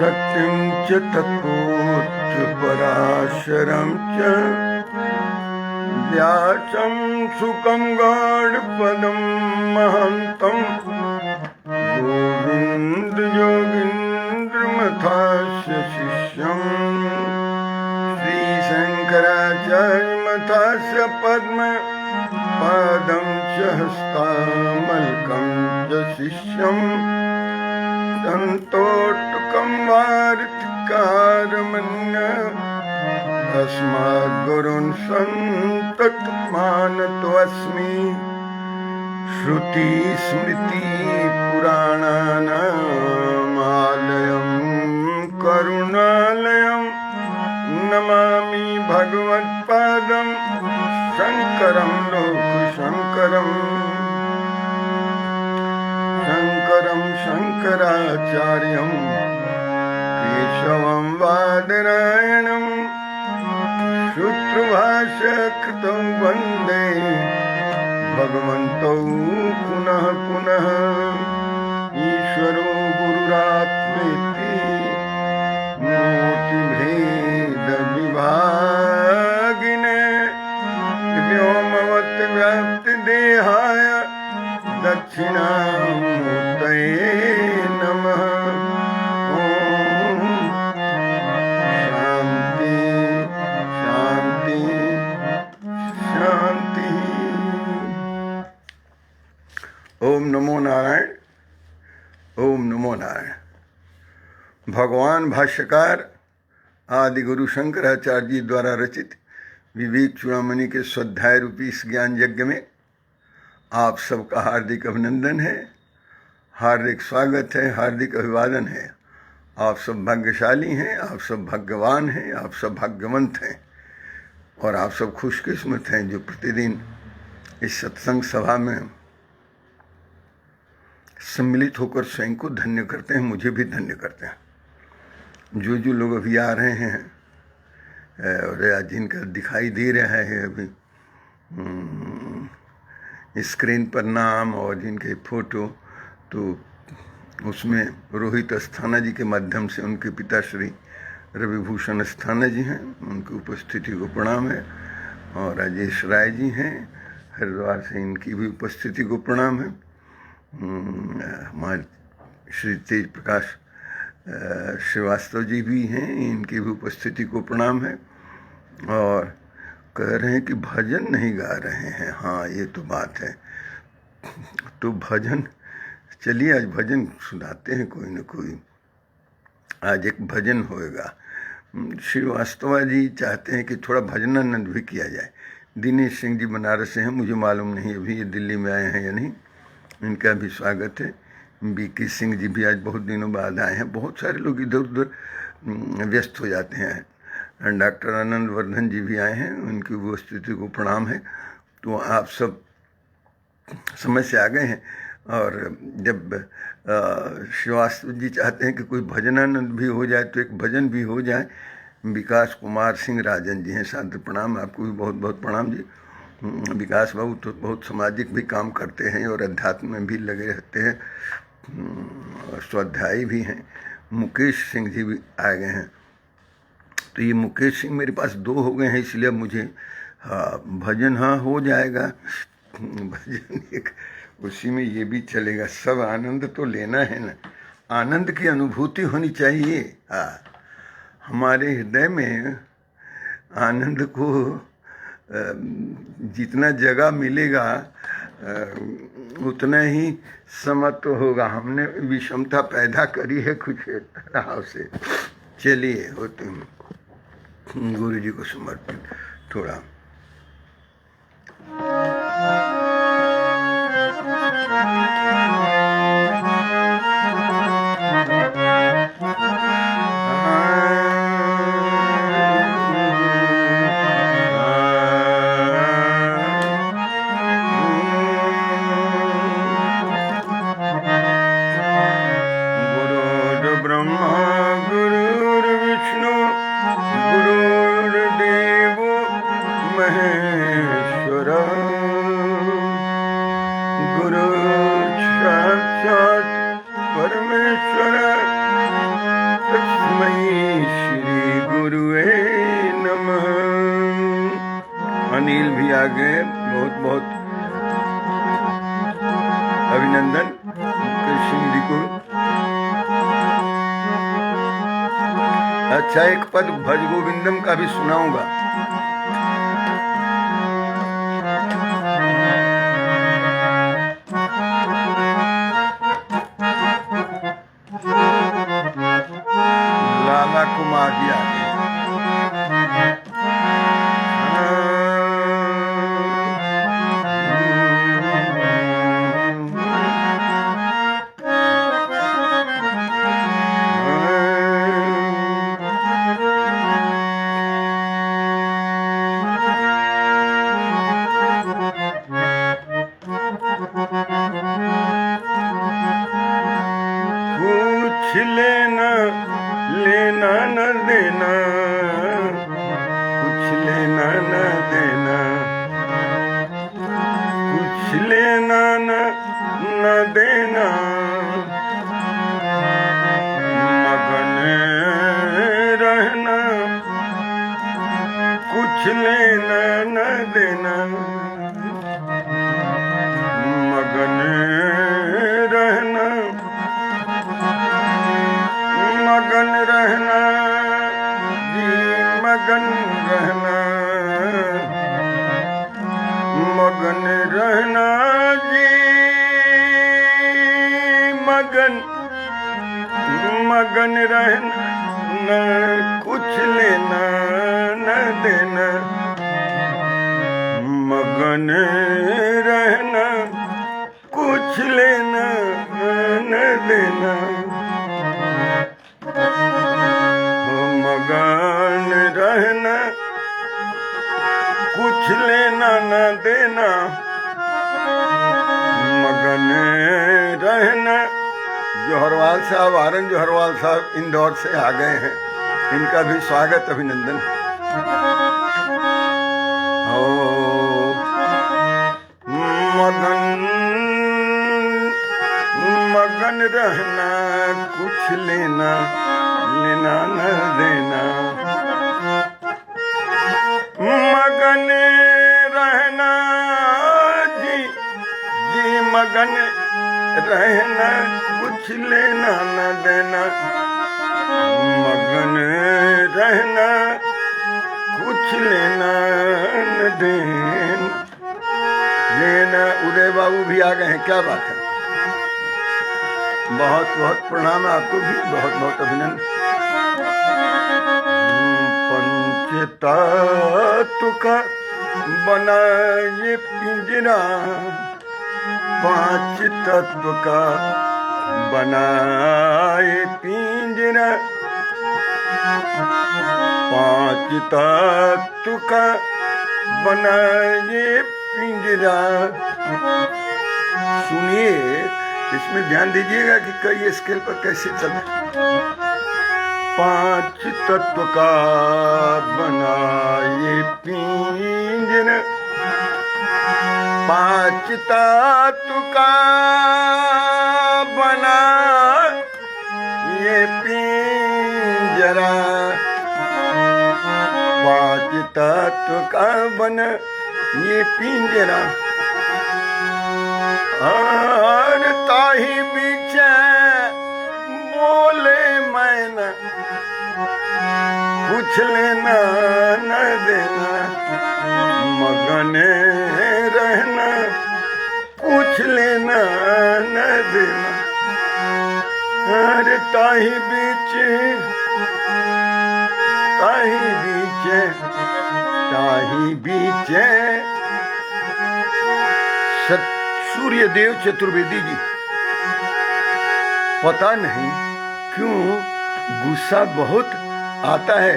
शक्तिं च तत्कोच्च पराशरं च व्यासं सुखं गौडपदं महन्तं गोविन्दयोगीन्द्रमथास्य शिष्यं श्रीशङ्कराचार्यमथास्य पद्मपादं च हस्तामलकं च शिष्यम् सन्तोटुकं वार्तिकारमन्य अस्मद्गुरून् सन्ततमानतोऽस्मि श्रुतिस्मृतिपुराणानामालयं करुणालयं नमामि भगवत्पादं शङ्करं लोकशङ्करम् शङ्कराचार्यं केशवं बादरायणं सूत्रभाष्यकृतौ वन्दे भगवन्तौ पुनः पुनः ईश्वरो गुरुरात्मेति मूर्तिभेदविभागिने व्योमवद्व्याप्तदेहाय दक्षिणामूर्तये नमः। ओम शांति शांति शांति। ओम नमो नारायण। ओम नमो नारायण। भगवान भाष्यकार आदि गुरु शंकराचार्य जी द्वारा रचित विवेक चूड़ामणि के स्वाध्याय रूपी इस ज्ञान यज्ञ में आप सबका हार्दिक अभिनंदन है, हार्दिक स्वागत है, हार्दिक अभिवादन है। आप सब भाग्यशाली हैं, आप सब भाग्यवान हैं, आप सब भाग्यवंत हैं और आप सब खुशकिस्मत हैं जो प्रतिदिन इस सत्संग सभा में सम्मिलित होकर स्वयं को धन्य करते हैं, मुझे भी धन्य करते हैं। जो लोग अभी आ रहे हैं और जिनका दिखाई दे रहा है अभी स्क्रीन पर नाम और जिनके फोटो, तो उसमें रोहित अस्थाना जी के माध्यम से उनके पिता श्री रविभूषण अस्थाना जी हैं, उनकी उपस्थिति को प्रणाम है। और राजेश राय जी हैं हरिद्वार से, इनकी भी उपस्थिति को प्रणाम है। हमारे श्री तेज प्रकाश श्रीवास्तव जी भी हैं, इनकी भी उपस्थिति को प्रणाम है। और कह रहे हैं कि भजन नहीं गा रहे हैं। हाँ, ये तो बात है। तो भजन, चलिए आज भजन सुनाते हैं कोई न कोई। आज एक भजन होएगा। श्रीवास्तव जी चाहते हैं कि थोड़ा भजनानंद भी किया जाए। दिनेश सिंह जी बनारस से हैं, मुझे मालूम नहीं अभी ये दिल्ली में आए हैं या नहीं, इनका भी स्वागत है। बीके सिंह जी भी आज बहुत दिनों बाद आए हैं। बहुत सारे लोग इधर उधर व्यस्त हो जाते हैं। डॉक्टर आनंद वर्धन जी भी आए हैं, उनकी उपस्थिति को प्रणाम है। तो आप सब समझ से आ गए हैं। और जब श्रीवास्तव जी चाहते हैं कि कोई भजनानंद भी हो जाए तो एक भजन भी हो जाए। विकास कुमार सिंह राजन जी हैं, सादर प्रणाम, आपको भी बहुत बहुत प्रणाम जी। विकास बाबू तो बहुत सामाजिक भी काम करते हैं और अध्यात्म में भी लगे रहते हैं, स्वाध्यायी भी हैं। मुकेश सिंह जी भी आ गए हैं। तो ये मुकेश सिंह मेरे पास 2 हो गए हैं, इसलिए मुझे भजन हो जाएगा। भजन एक उसी में ये भी चलेगा। सब आनंद तो लेना है ना, आनंद की अनुभूति होनी चाहिए। हमारे हृदय में आनंद को जितना जगह मिलेगा उतना ही समत्व होगा। हमने विषमता पैदा करी है कुछ तरह से। चलिए होते हैं गुरु जी को समर्पित थोड़ा। महेश्वर गुरु साक्षात् परमेश्वर तस्मै श्री गुरुवे नमः। अनिल भी आ गए, बहुत बहुत अभिनंदन कृष्ण जी को। अच्छा, एक पद भज गोविंदम का भी सुनाऊंगा। लाला कुमार जी आ गए। कुछ लेना लेना न देना, कुछ लेना न देना, कुछ लेना न देना, मगन रहना, कुछ लेना न देना, मगन रहना, मगन रहना जी, मगन रहना, मगन रहना जी, मगन मगन रहना, न कुछ लेना न देना, मगन रहना, कुछ लेना न देना, मगन रहना, कुछ लेना न देना, मगन रहना। जोहरवाल साहब, आरन जोहरवाल साहब इंदौर से आ गए हैं, इनका भी स्वागत अभिनंदन। ओ मगन मगन रहना, कुछ लेना लेना न देना, मगन रहना जी जी, मगन रहना, कुछ लेना न देना, मगन रहना, कुछ लेना न देना। उदय बाबू भी आ गए हैं, क्या बात है। बहुत बहुत प्रणाम आपको भी, बहुत बहुत अभिनंदन। पंचतत्व का बना ये पिंजरा, पांच तत्व का बना ये पिंजरा, पांच तत्व का बना ये पिंजरा। सुनिए, इसमें ध्यान दीजिएगा कि कई स्केल पर कैसे चलते। पांच तत्व का बना ये पिंजरा, पांच तत्व का बना ये पिंजरा, पांच तत्व का बना ये पिंजरा। और ताही बीचे बोले मैना, कुछ लेना न देना, मगन रहना, कुछ लेना न देना। अरे ताही बीचे, ताही बीचे, ताही बीचे सूर्यदेव चतुर्वेदी जी। पता नहीं क्यों गुस्सा बहुत आता है,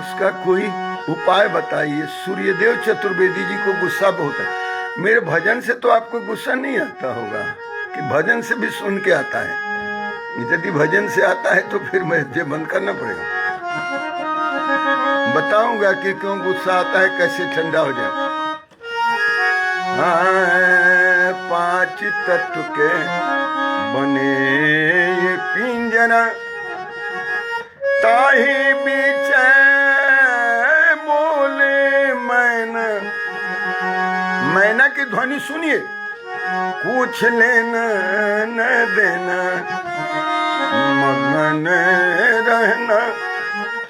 उसका कोई उपाय बताइए। सूर्यदेव चतुर्वेदी जी को गुस्सा बहुत है। मेरे भजन से तो आपको गुस्सा नहीं आता होगा, कि भजन से भी सुन के आता है। यदि भजन से आता है तो फिर मुझे बंद करना पड़ेगा। बताऊंगा कि क्यों गुस्सा आता है, कैसे ठंडा हो जाए। हाँ, 5 तत्व के बने ये पिंजरा, ताही बीच बोले मैना। मैना की ध्वनि सुनिए, कुछ लेना न देना, मगन रहना,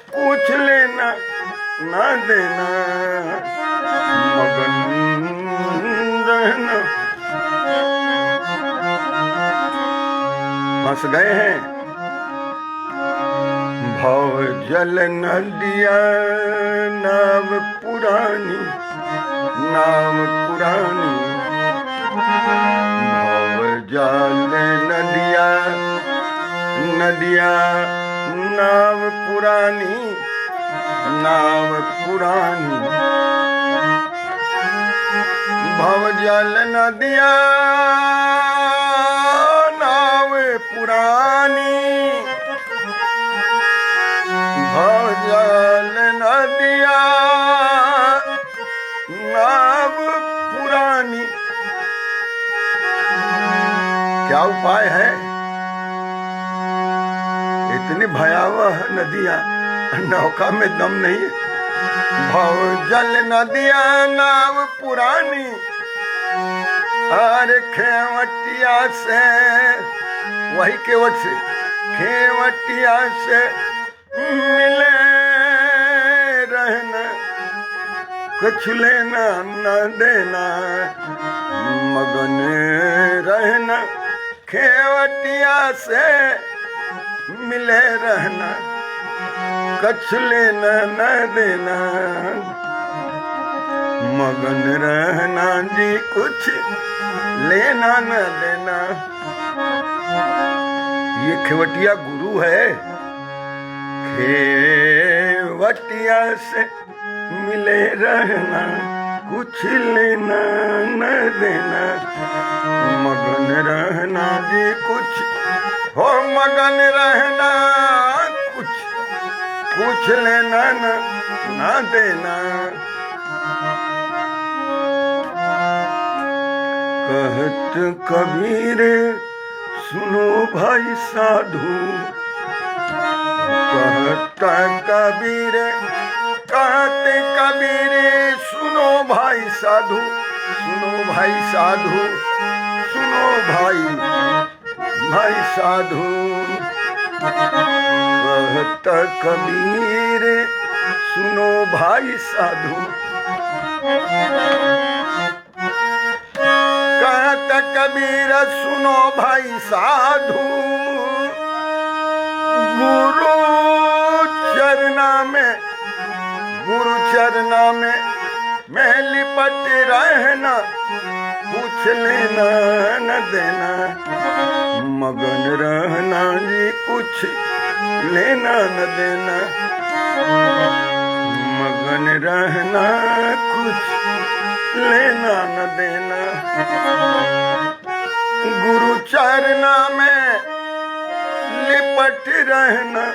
कुछ लेना न देना, मगन रहना। फंस गए हैं। भव जल नदिया नाव पुरानी, नाव पुरानी। भव जल नदिया, नदिया नाव पुरानी, नाव पुरानी। भव जल नदिया नाव पुरानी, भव जल नदिया नाव पुरानी। क्या उपाय है? इतनी भयावह नदियां, नौका में दम नहीं। भव जल नदिया नाव पुरानी, अरे खेवटिया से, वही केवट से, खेवटिया से मिले रहना, कुछ लेना न देना, मगन रहना। खेवटिया से मिले रहना, कुछ लेना न देना, मगन रहना जी, कुछ लेना न देना। ये खेवटिया गुरु है। खेवटिया से मिले रहना, कुछ लेना न देना, मगन रहना जी, कुछ हो मगन रहना, कुछ लेना न देना। कहत कबीर सुनो भाई साधु, कहता कबीर, कहते कबीर सुनो भाई साधु, सुनो भाई साधु, सुनो भाई, भाई साधु। कहता कबीर सुनो भाई साधु, कहता कबीर सुनो भाई साधु। गुरु चरना में, गुरु चरना में लिपट रहना, कुछ लेना न देना, मगन रहना जी, कुछ लेना न देना, मगन रहना, कुछ लेना न देना। गुरु चरना में लिपट रहना,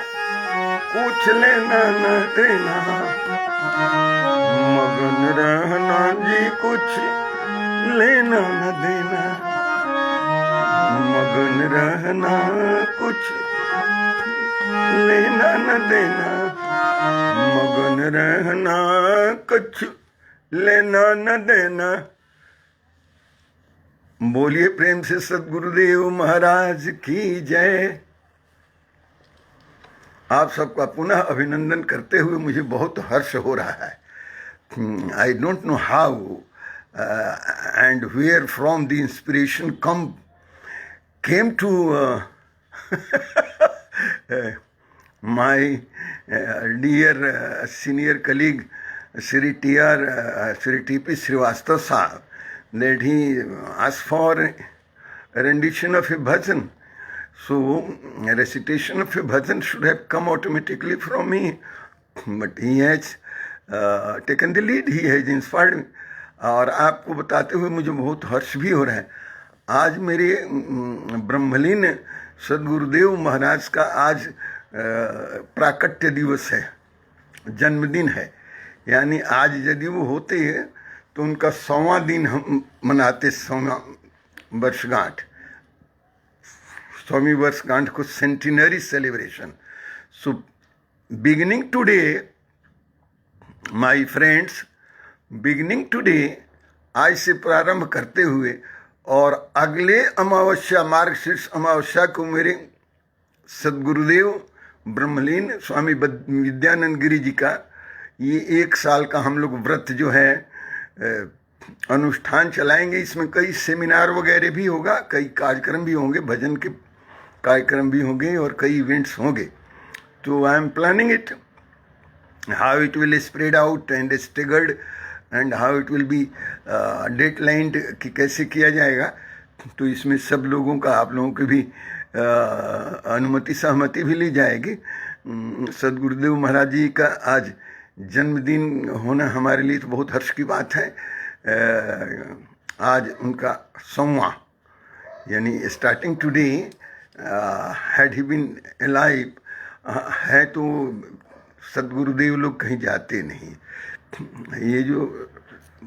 कुछ लेना न देना, मगन रहना जी, कुछ लेना न देना, मगन रहना, कुछ लेना न देना, मगन रहना, कुछ लेना न देना। बोलिए प्रेम से सद्गुरुदेव महाराज की जय। आप सबका पुनः अभिनंदन करते हुए मुझे बहुत हर्ष हो रहा है। I don't know how and where from the inspiration came to my dear senior colleague Sri T.P. Srivastava Sahab, that he asked for a rendition of a bhajan. So a recitation of a bhajan should have come automatically from me, but he has taken the lead, he has inspired me. और आपको बताते हुए मुझे बहुत हर्ष भी हो रहा है। आज मेरे ब्रह्मलीन सद्गुरुदेव महाराज का आज प्राकट्य दिवस है। जन्मदिन है, यानी आज यदि वो होते हैं तो उनका 100वां दिन हम मनाते, 100वां वर्षगांठ, 100वीं वर्षगांठ को centenary celebration. So beginning today my friends, beginning today आज से प्रारंभ करते हुए और अगले अमावस्या, मार्गशीर्ष अमावस्या को मेरे सद्गुरुदेव ब्रह्मलीन स्वामी विद्यानंद गिरी जी का ये 1 साल का हम लोग व्रत जो है अनुष्ठान चलाएंगे। इसमें कई सेमिनार वगैरह भी होगा, कई कार्यक्रम भी होंगे, भजन के कार्यक्रम भी होंगे और कई इवेंट्स होंगे। तो I am planning it, how it will spread out and staggered and how it will be deadlined कि कैसे किया जाएगा। तो इसमें सब लोगों का, आप लोगों की भी अनुमति सहमति भी ली जाएगी। सद्गुरुदेव महाराज जी का आज जन्मदिन होना हमारे लिए तो बहुत हर्ष की बात है। आज उनका 100वां, यानी starting today had he been alive है तो सद्गुरुदेव लोग कहीं जाते नहीं। ये जो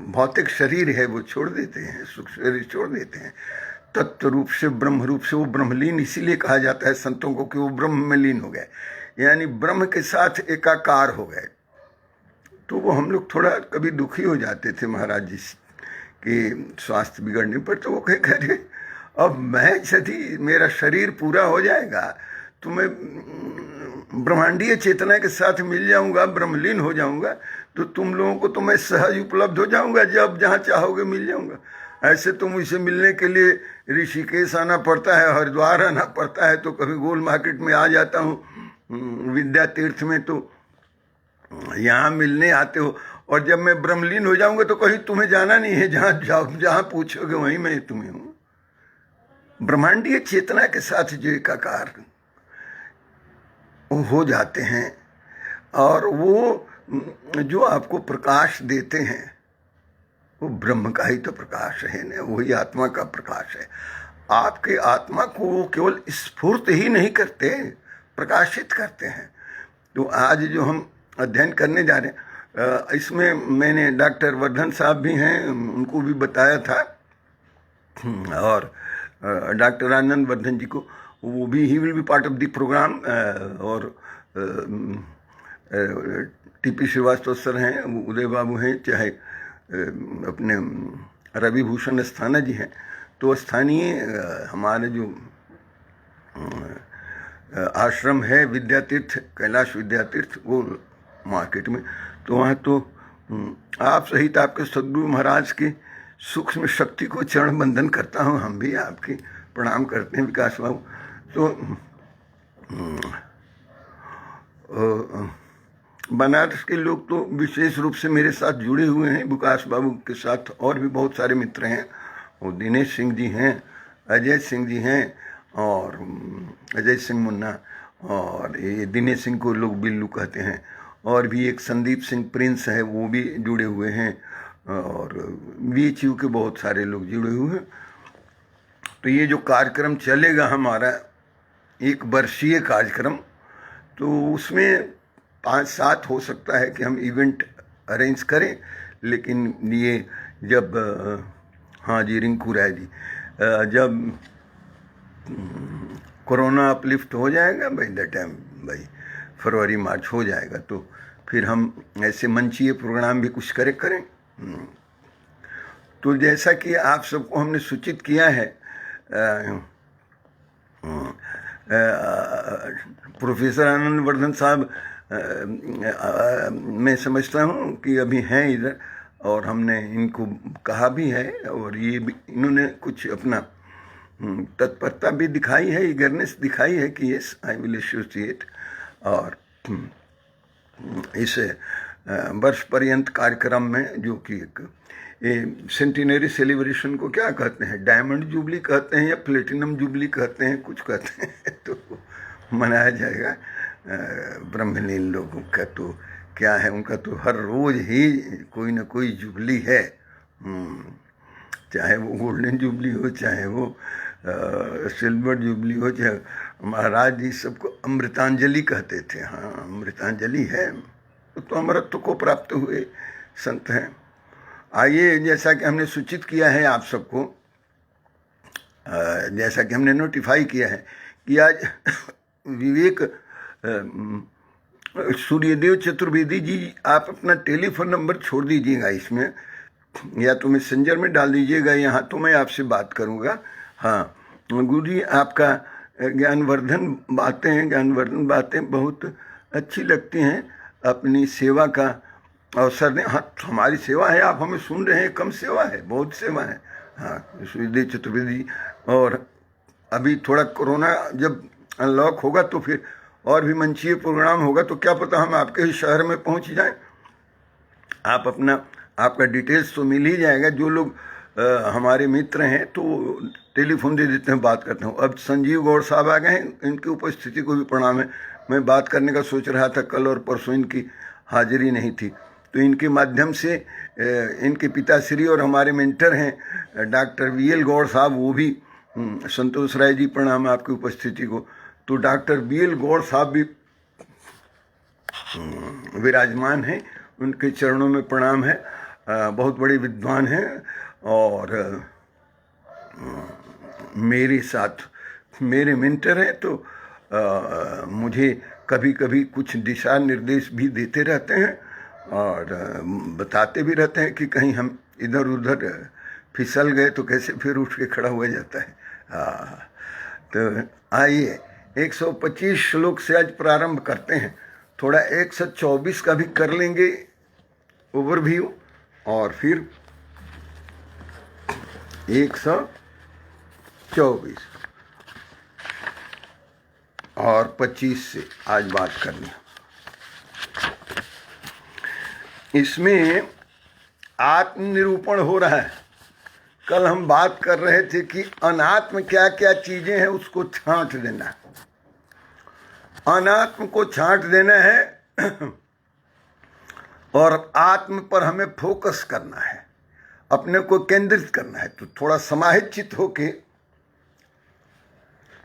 भौतिक शरीर है वो छोड़ देते हैं, सुख शरीर छोड़ देते हैं, तत्व रूप से ब्रह्म रूप से वो ब्रह्मलीन इसीलिए कहा जाता है संतों को कि वो ब्रह्म में लीन हो गए, यानी ब्रह्म के साथ एकाकार हो गए। तो वो हम लोग थोड़ा कभी दुखी हो जाते थे महाराज जी के स्वास्थ्य बिगड़ने पर। तो वो कह रहे अब मैं यदि मेरा शरीर पूरा हो जाएगा तो मैं ब्रह्मांडीय चेतना के साथ मिल जाऊंगा, ब्रह्मलीन हो जाऊंगा, तो तुम लोगों को तो मैं सहज उपलब्ध हो जाऊंगा, जब जहाँ चाहोगे मिल जाऊंगा। ऐसे तो मुझसे मिलने के लिए ऋषिकेश आना पड़ता है, हरिद्वार आना पड़ता है, तो कभी गोल मार्केट में आ जाता हूँ विद्या तीर्थ में, तो यहाँ मिलने आते हो। और जब मैं ब्रह्मलीन हो जाऊंगा तो कहीं तुम्हें जाना नहीं है, जहाँ जाओ, जहाँ पूछोगे वहीं मैं तुम्हें हूँ। ब्रह्मांडीय चेतना के साथ जो एकाकार हो जाते हैं और वो जो आपको प्रकाश देते हैं वो ब्रह्म का ही तो प्रकाश है ना, वही आत्मा का प्रकाश है। आपके आत्मा को वो केवल स्फूर्त ही नहीं करते, प्रकाशित करते हैं। तो आज जो हम अध्ययन करने जा रहे हैं, इसमें मैंने डॉक्टर वर्धन साहब भी हैं, उनको भी बताया था, और डॉक्टर आनंद वर्धन जी को, वो भी he will be part of the programme. और टीपी श्रीवास्तव सर हैं, उदय बाबू हैं, चाहे अपने रवि भूषण अस्थाना जी हैं। तो स्थानीय हमारे जो आश्रम है विद्यातीर्थ, कैलाश विद्यातीर्थ, वो मार्केट में, तो वहाँ तो आप सहित आपके सद्गुरु महाराज के सूक्ष्म शक्ति को चरण बंदन करता हूँ। हम भी आपके प्रणाम करते हैं विकास बाबू। तो बनारस के लोग तो विशेष रूप से मेरे साथ जुड़े हुए हैं, विकास बाबू के साथ और भी बहुत सारे मित्र हैं। वो दिनेश सिंह जी हैं, अजय सिंह जी हैं, और अजय सिंह मुन्ना, और ये दिनेश सिंह को लोग बिल्लू कहते हैं, और भी एक संदीप सिंह प्रिंस है, वो भी जुड़े हुए हैं, और BHU के बहुत सारे लोग जुड़े हुए हैं। तो ये जो कार्यक्रम चलेगा हमारा 1 वर्षीय कार्यक्रम, तो उसमें 5-7 हो सकता है कि हम इवेंट अरेंज करें, लेकिन ये जब हाँ जी रिंकू राय जी, जब कोरोना अपलिफ्ट हो जाएगा बाई द टाइम, भाई फरवरी मार्च हो जाएगा, तो फिर हम ऐसे मंचीय प्रोग्राम भी कुछ करें। तो जैसा कि आप सबको हमने सूचित किया है, प्रोफेसर आनंद वर्धन साहब, मैं समझता हूँ कि अभी हैं इधर, और हमने इनको कहा भी है, और ये भी इन्होंने कुछ अपना तत्परता भी दिखाई है, ईगरनेस दिखाई है कि यस आई विल एसोसिएट। और इस वर्ष पर्यंत कार्यक्रम में, जो कि एक सेंटिनरी सेलिब्रेशन को क्या कहते हैं, डायमंड जुबली कहते हैं या प्लेटिनम जुबली कहते हैं, कुछ कहते हैं, तो मनाया जाएगा। ब्रह्मलीन लोगों का तो क्या है, उनका तो हर रोज ही कोई ना कोई जुबली है, चाहे वो गोल्डन जुबली हो, चाहे वो सिल्वर जुबली हो, चाहे महाराज जी सबको अमृतांजलि कहते थे। हाँ, अमृतांजलि है। तो अमरत्व को प्राप्त हुए संत हैं। आइए, जैसा कि हमने सूचित किया है आप सबको, जैसा कि हमने नोटिफाई किया है कि आज विवेक सूर्यदेव चतुर्वेदी जी, आप अपना टेलीफोन नंबर छोड़ दीजिएगा इसमें, या तो मैसेंजर में डाल दीजिएगा, यहाँ तो मैं आपसे बात करूँगा। हाँ गुरु जी, आपका ज्ञानवर्धन बातें बहुत अच्छी लगती हैं। अपनी सेवा का अवसर दें। हाँ, हमारी सेवा है, आप हमें सुन रहे हैं, कम सेवा है, बहुत सेवा है। हाँ सूर्यदेव चतुर्वेदी, और अभी थोड़ा कोरोना जब अनलॉक होगा तो फिर और भी मंचीय प्रोग्राम होगा, तो क्या पता हम आपके ही शहर में पहुंच जाएं। आप आपका डिटेल्स तो मिल ही जाएगा। जो लोग हमारे मित्र हैं तो टेलीफोन दे देते हैं, बात करते हैं। अब संजीव गौड़ साहब आ गए हैं, इनकी उपस्थिति को भी प्रणाम है। मैं बात करने का सोच रहा था, कल और परसों इनकी हाजिरी नहीं थी, तो इनके माध्यम से इनके पिताश्री और हमारे मेंटर हैं डॉक्टर VL गौड़ साहब, वो भी संतोष राय जी प्रणाम है आपकी उपस्थिति को। तो डॉक्टर VL गौड़ साहब भी विराजमान हैं, उनके चरणों में प्रणाम है। बहुत बड़े विद्वान हैं और मेरे साथ मेरे मेंटर हैं, तो मुझे कभी कभी कुछ दिशा निर्देश भी देते रहते हैं और बताते भी रहते हैं कि कहीं हम इधर उधर फिसल गए तो कैसे फिर उठ के खड़ा हुआ जाता है। तो आइए 125 श्लोक से आज प्रारंभ करते हैं। थोड़ा 124 का भी कर लेंगे ओवरव्यू, और फिर 124 और 25 से आज बात करनी है। इसमें आत्मनिरूपण हो रहा है। कल हम बात कर रहे थे कि अनात्म क्या क्या चीजें हैं, उसको छांट देना, अनात्म को छांट देना है और आत्म पर हमें फोकस करना है, अपने को केंद्रित करना है। तो थोड़ा समाहित चित्त होके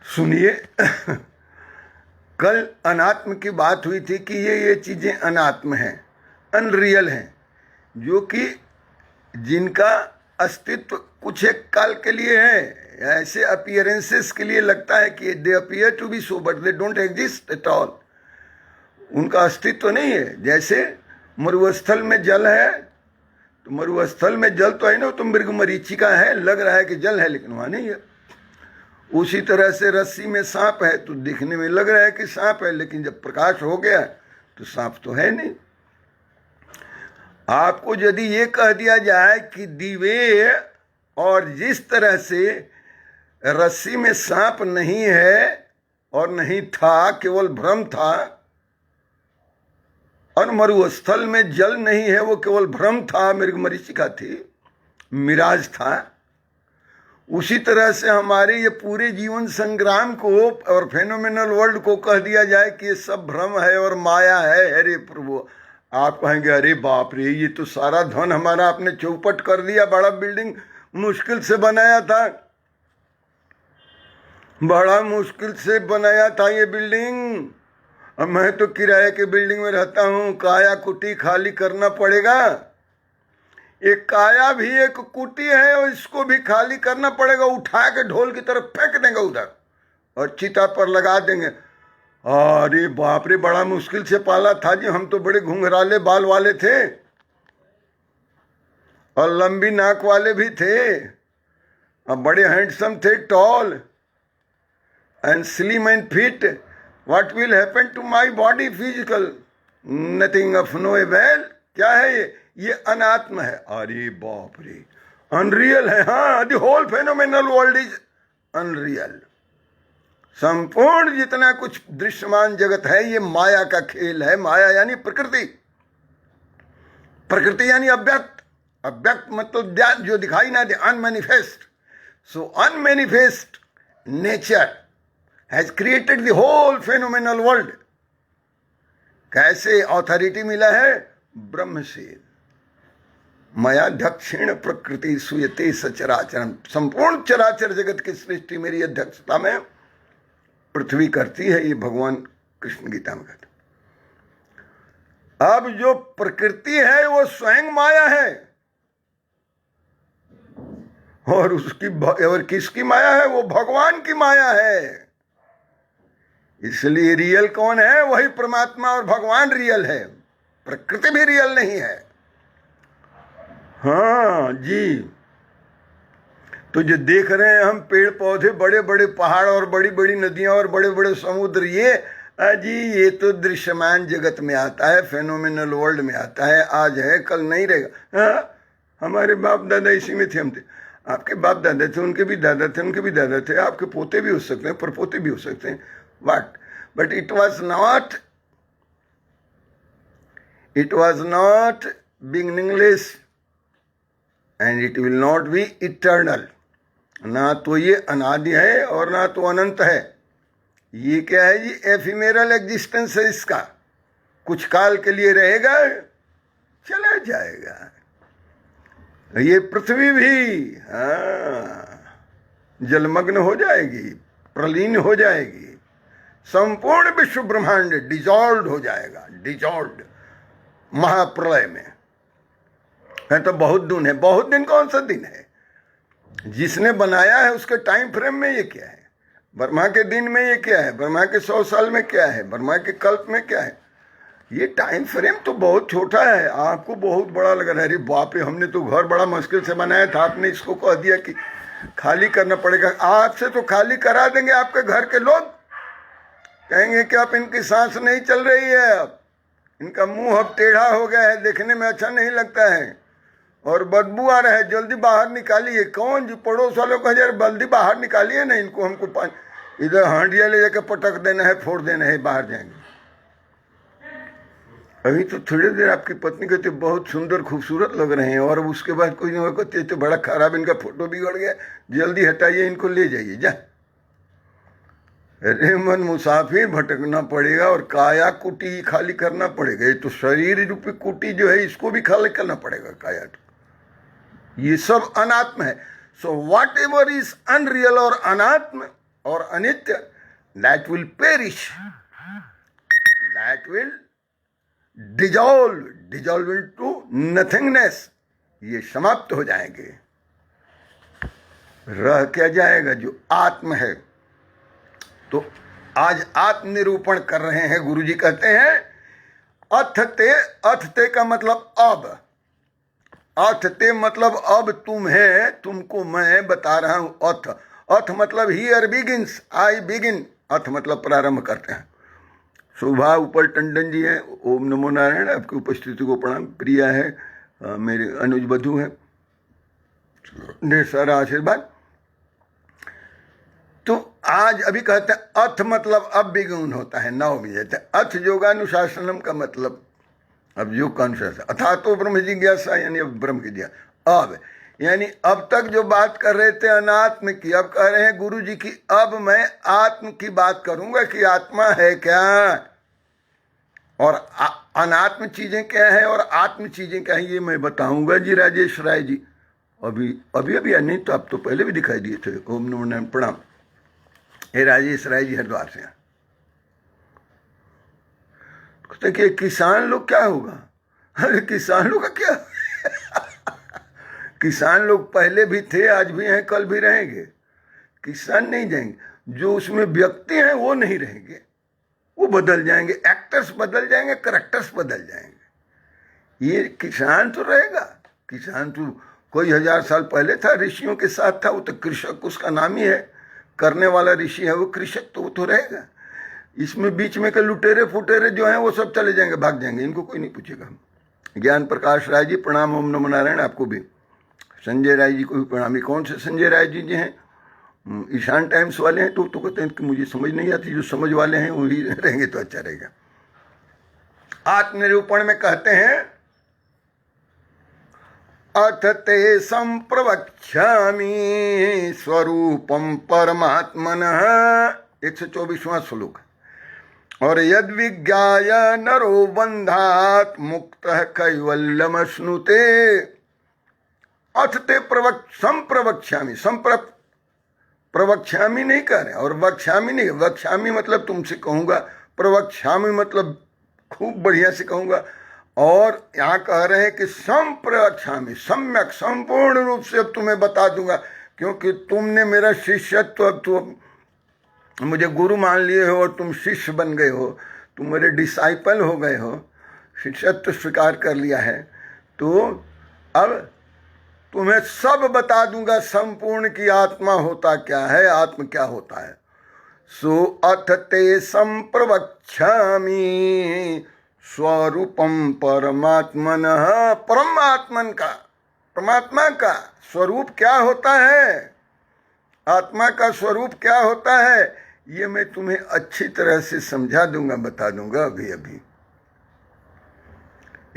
सुनिए। कल अनात्म की बात हुई थी कि ये चीजें अनात्म हैं, अनरियल हैं, जो कि जिनका अस्तित्व कुछ एक काल के लिए है, ऐसे अपीयरेंसेस के लिए लगता है कि they appear to be so but they don't exist at all. उनका अस्तित्व नहीं है। जैसे मरुस्थल में जल है, तो मरुस्थल में जल तो है ना, तो मृग मरीचिका है, लग रहा है कि जल है लेकिन वहां नहीं है। उसी तरह से रस्सी में सांप है, तो दिखने में लग रहा है कि सांप है, लेकिन जब प्रकाश हो गया तो सांप तो है नहीं। आपको यदि ये कह दिया जाए कि दीवे, और जिस तरह से रस्सी में सांप नहीं है और नहीं था, केवल भ्रम था, और मरुस्थल में जल नहीं है, वो केवल भ्रम था, मृगमरीचिका थी, मिराज था। उसी तरह से हमारे ये पूरे जीवन संग्राम को और फेनोमेनल वर्ल्ड को कह दिया जाए कि ये सब भ्रम है और माया है। अरे प्रभु, आप कहेंगे अरे बाप रे, ये तो सारा धन हमारा आपने चौपट कर दिया, बड़ा बिल्डिंग मुश्किल से बनाया था, बड़ा मुश्किल से बनाया था ये बिल्डिंग, अब मैं तो किराए के बिल्डिंग में रहता हूँ, काया कुटी खाली करना पड़ेगा। एक काया भी एक कुटी है और इसको भी खाली करना पड़ेगा, उठा के ढोल की तरफ फेंक देंगे उधर और चिता पर लगा देंगे। अरे बाप रे, बड़ा मुश्किल से पाला था जी, हम तो बड़े घुंघराले बाल वाले थे और लंबी नाक वाले भी थे, अब बड़े हैंडसम थे, tall and slim and fit. What will happen to my body physical? Nothing of no avail. क्या है ये अनात्म है। अरे बाप रे, अनरियल है। हाँ, the whole phenomenal world is unreal. संपूर्ण जितना कुछ दृश्यमान जगत है ये माया का खेल है। माया यानी प्रकृति, प्रकृति यानी अव्यक्त, अव्यक्त मतलब जो दिखाई ना दे, unmanifest. So unmanifest nature has created the whole phenomenal world. कैसे ऑथोरिटी मिला है? ब्रह्म से। मया दक्षिण प्रकृति सुयते सचराचरम। संपूर्ण चराचर जगत की सृष्टि मेरी अध्यक्षता में पृथ्वी करती है, ये भगवान कृष्ण गीता में कहते। अब जो प्रकृति है वो स्वयं माया है, और किसकी माया है? वो भगवान की माया है। इसलिए रियल कौन है? वही परमात्मा और भगवान रियल है, प्रकृति भी रियल नहीं है। हाँ जी, तो जो देख रहे हैं हम पेड़ पौधे, बड़े बड़े पहाड़ और बड़ी बड़ी नदियां और बड़े बड़े समुद्र, ये जी ये तो दृश्यमान जगत में आता है, फेनोमेनल वर्ल्ड में आता है। आज है कल नहीं रहेगा। हाँ, हमारे बाप दादा इसी में थे, हम थे, आपके बाप दादा थे, उनके भी दादा थे, उनके भी दादा थे, आपके पोते भी हो सकते हैं, परपोते भी हो सकते हैं। But it was not beginningless and it will not be eternal. ना तो ये अनादि है और ना तो अनंत है। ये क्या है जी? एफिमेरल एग्जिस्टेंस है इसका। कुछ काल के लिए रहेगा, चला जाएगा। ये पृथ्वी भी जलमग्न हो जाएगी, प्रलीन हो जाएगी, संपूर्ण विश्व ब्रह्मांड डिजॉल्व हो जाएगा, डिजॉल्व महाप्रलय में है। तो बहुत दिन है। बहुत दिन कौन सा दिन है? जिसने बनाया है उसके टाइम फ्रेम में ये क्या है? ब्रह्मा के दिन में ये क्या है? ब्रह्मा के 100 साल में क्या है? ब्रह्मा के कल्प में क्या है? ये टाइम फ्रेम तो बहुत छोटा है। आपको बहुत बड़ा लग रहा है, अरे बाप रे, हमने तो घर बड़ा मुश्किल से बनाया था, आपने इसको कह दिया कि खाली करना पड़ेगा। आज से तो खाली करा देंगे आपके घर के लोग। कहेंगे कि आप इनकी सांस नहीं चल रही है, अब इनका मुंह अब टेढ़ा हो गया है, देखने में अच्छा नहीं लगता है और बदबू आ रहा है, जल्दी बाहर निकालिए। कौन जी? पड़ोस वालों को यार जल्दी बाहर निकालिए ना इनको, हमको इधर हांडिया ले जाकर पटक देना है, फोड़ देना है, बाहर जाएंगे। अभी तो थोड़ी देर आपकी पत्नी कहती बहुत सुंदर खूबसूरत लग रहे हैं, और उसके बाद कोई नहीं कहते तो बड़ा खराब, इनका फोटो बिगड़ गया, जल्दी हटाइए, इनको ले जाइए जा। अरे मन मुसाफिर, भटकना पड़ेगा और काया कुटी खाली करना पड़ेगा। ये तो शरीर रूपी कुटी जो है इसको भी खाली करना पड़ेगा, काया। ये सब अनात्म है। So whatever is unreal और अनात्म और अनित्य, that will perish, that will dissolve into nothingness. ये समाप्त हो जाएंगे। रह क्या जाएगा? जो आत्म है। तो आज आत्मनिरूपण कर रहे हैं। गुरुजी कहते हैं अथ ते का मतलब अब, अथ ते मतलब अब तुम है, तुमको मैं बता रहा हूं। अथ मतलब हियर बिगिंस, आई बिगिन। अथ मतलब प्रारंभ करते हैं। शोभा उपल टंडन जी हैं, ओम नमो नारायण, आपकी उपस्थिति को प्रणाम। प्रिया है, मेरे अनुज बधू है, ढेर सारा आशीर्वाद। तो आज अभी कहते हैं अथ मतलब अब बिगुन होता है, 9 बजे। अथ योगानुशासनम का मतलब अब योग का अनुशासन, अथा तो ब्रह्म जिज्ञासा, यानी अब ब्रह्म की दिया। अब यानी अब तक जो बात कर रहे थे अनात्म की, अब कह रहे हैं गुरु जी की अब मैं आत्म की बात करूंगा कि आत्मा है क्या और अनात्म चीजें क्या है और आत्म चीजें क्या है, ये मैं बताऊंगा जी राजेश राय जी। अभी नहीं तो आप तो पहले भी दिखाई दिए थे। ओम नमो नारायण, प्रणाम। हे राजेश राय जी हरिद्वार से। कहते कि किसान लोग क्या होगा? अरे किसान लोग का क्या किसान लोग पहले भी थे, आज भी हैं, कल भी रहेंगे। किसान नहीं जाएंगे। जो उसमें व्यक्ति हैं वो नहीं रहेंगे, वो बदल जाएंगे। एक्टर्स बदल जाएंगे, करेक्टर्स बदल जाएंगे। ये किसान तो रहेगा। किसान तो कोई 1000 साल पहले था, ऋषियों के साथ था। वो तो कृषक उसका नाम ही है, करने वाला ऋषि है वो कृषक, तो वो तो रहेगा। इसमें बीच में के लुटेरे फुटेरे जो हैं वो सब चले जाएंगे, भाग जाएंगे, इनको कोई नहीं पूछेगा। ज्ञान प्रकाश राय जी प्रणाम। ओम नमो नारायण आपको भी। संजय राय जी को भी प्रणाम। कौन से संजय राय जी हैं? ईशान टाइम्स वाले हैं। तो कहते हैं कि मुझे समझ नहीं आती, जो समझ वाले हैं वही रहेंगे तो अच्छा रहेगा। आत्मनिरूपण में कहते हैं अथ ते संप्रवक्ष्यामि स्वरूपम परमात्मनः, 124वां श्लोक। और यद विज्ञाय नरो बंधात मुक्तः कैवल्यमश्नुते। अथ ते संप्रवक्ष्यामि, प्रवक्ष्यामि नहीं कह रहे, और वक्ष्यामि नहीं। वक्ष्यामि मतलब तुमसे कहूंगा, प्रवक्ष्यामि मतलब खूब बढ़िया से कहूंगा। और यहाँ कह रहे हैं कि संप्रच्छामि, सम्यक, संपूर्ण रूप से अब तुम्हें बता दूंगा, क्योंकि तुमने मेरा शिष्यत्व, अब तुम मुझे गुरु मान लिए हो और तुम शिष्य बन गए हो, तुम मेरे डिसाइपल हो गए हो, शिष्यत्व स्वीकार कर लिया है, तो अब तुम्हें सब बता दूंगा संपूर्ण की आत्मा होता क्या है, आत्म क्या होता है। सो अथ ते संप्रवक्ष्यामि स्वरूपम परमात्मनः, परमात्मन का, परमात्मा का स्वरूप क्या होता है, आत्मा का स्वरूप क्या होता है, ये मैं तुम्हें अच्छी तरह से समझा दूंगा, बता दूंगा अभी अभी।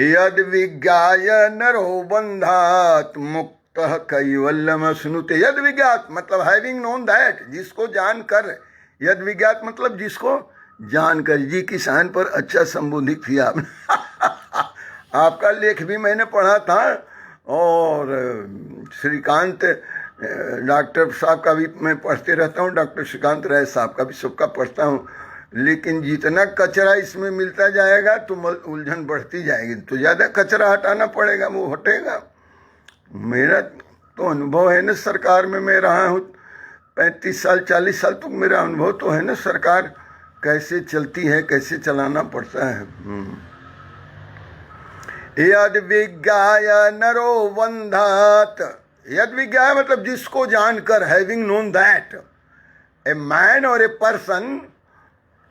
यद विज्ञाय नरो बंधात मुक्तः कैवल्यम स्नुते। यद विज्ञात मतलब हैविंग नोन दैट, जिसको जानकर, यद विज्ञात मतलब जिसको जानकर। जी किसान पर अच्छा संबोधित किया आपने आपका लेख भी मैंने पढ़ा था, और श्रीकांत डॉक्टर साहब का भी मैं पढ़ते रहता हूँ, डॉक्टर श्रीकांत राय साहब का भी, सबका पढ़ता हूँ, लेकिन जितना कचरा इसमें मिलता जाएगा तो उलझन बढ़ती जाएगी, तो ज़्यादा कचरा हटाना पड़ेगा, वो हटेगा। मेरा तो अनुभव है ना, सरकार में मैं रहा हूँ 35 साल 40 साल, तो मेरा अनुभव तो है ना, सरकार कैसे चलती है, कैसे चलाना पड़ता है। यद विज्ञाय नरो बंधात, यद विज्ञाय मतलब जिसको जानकर, having known that, a man और ए पर्सन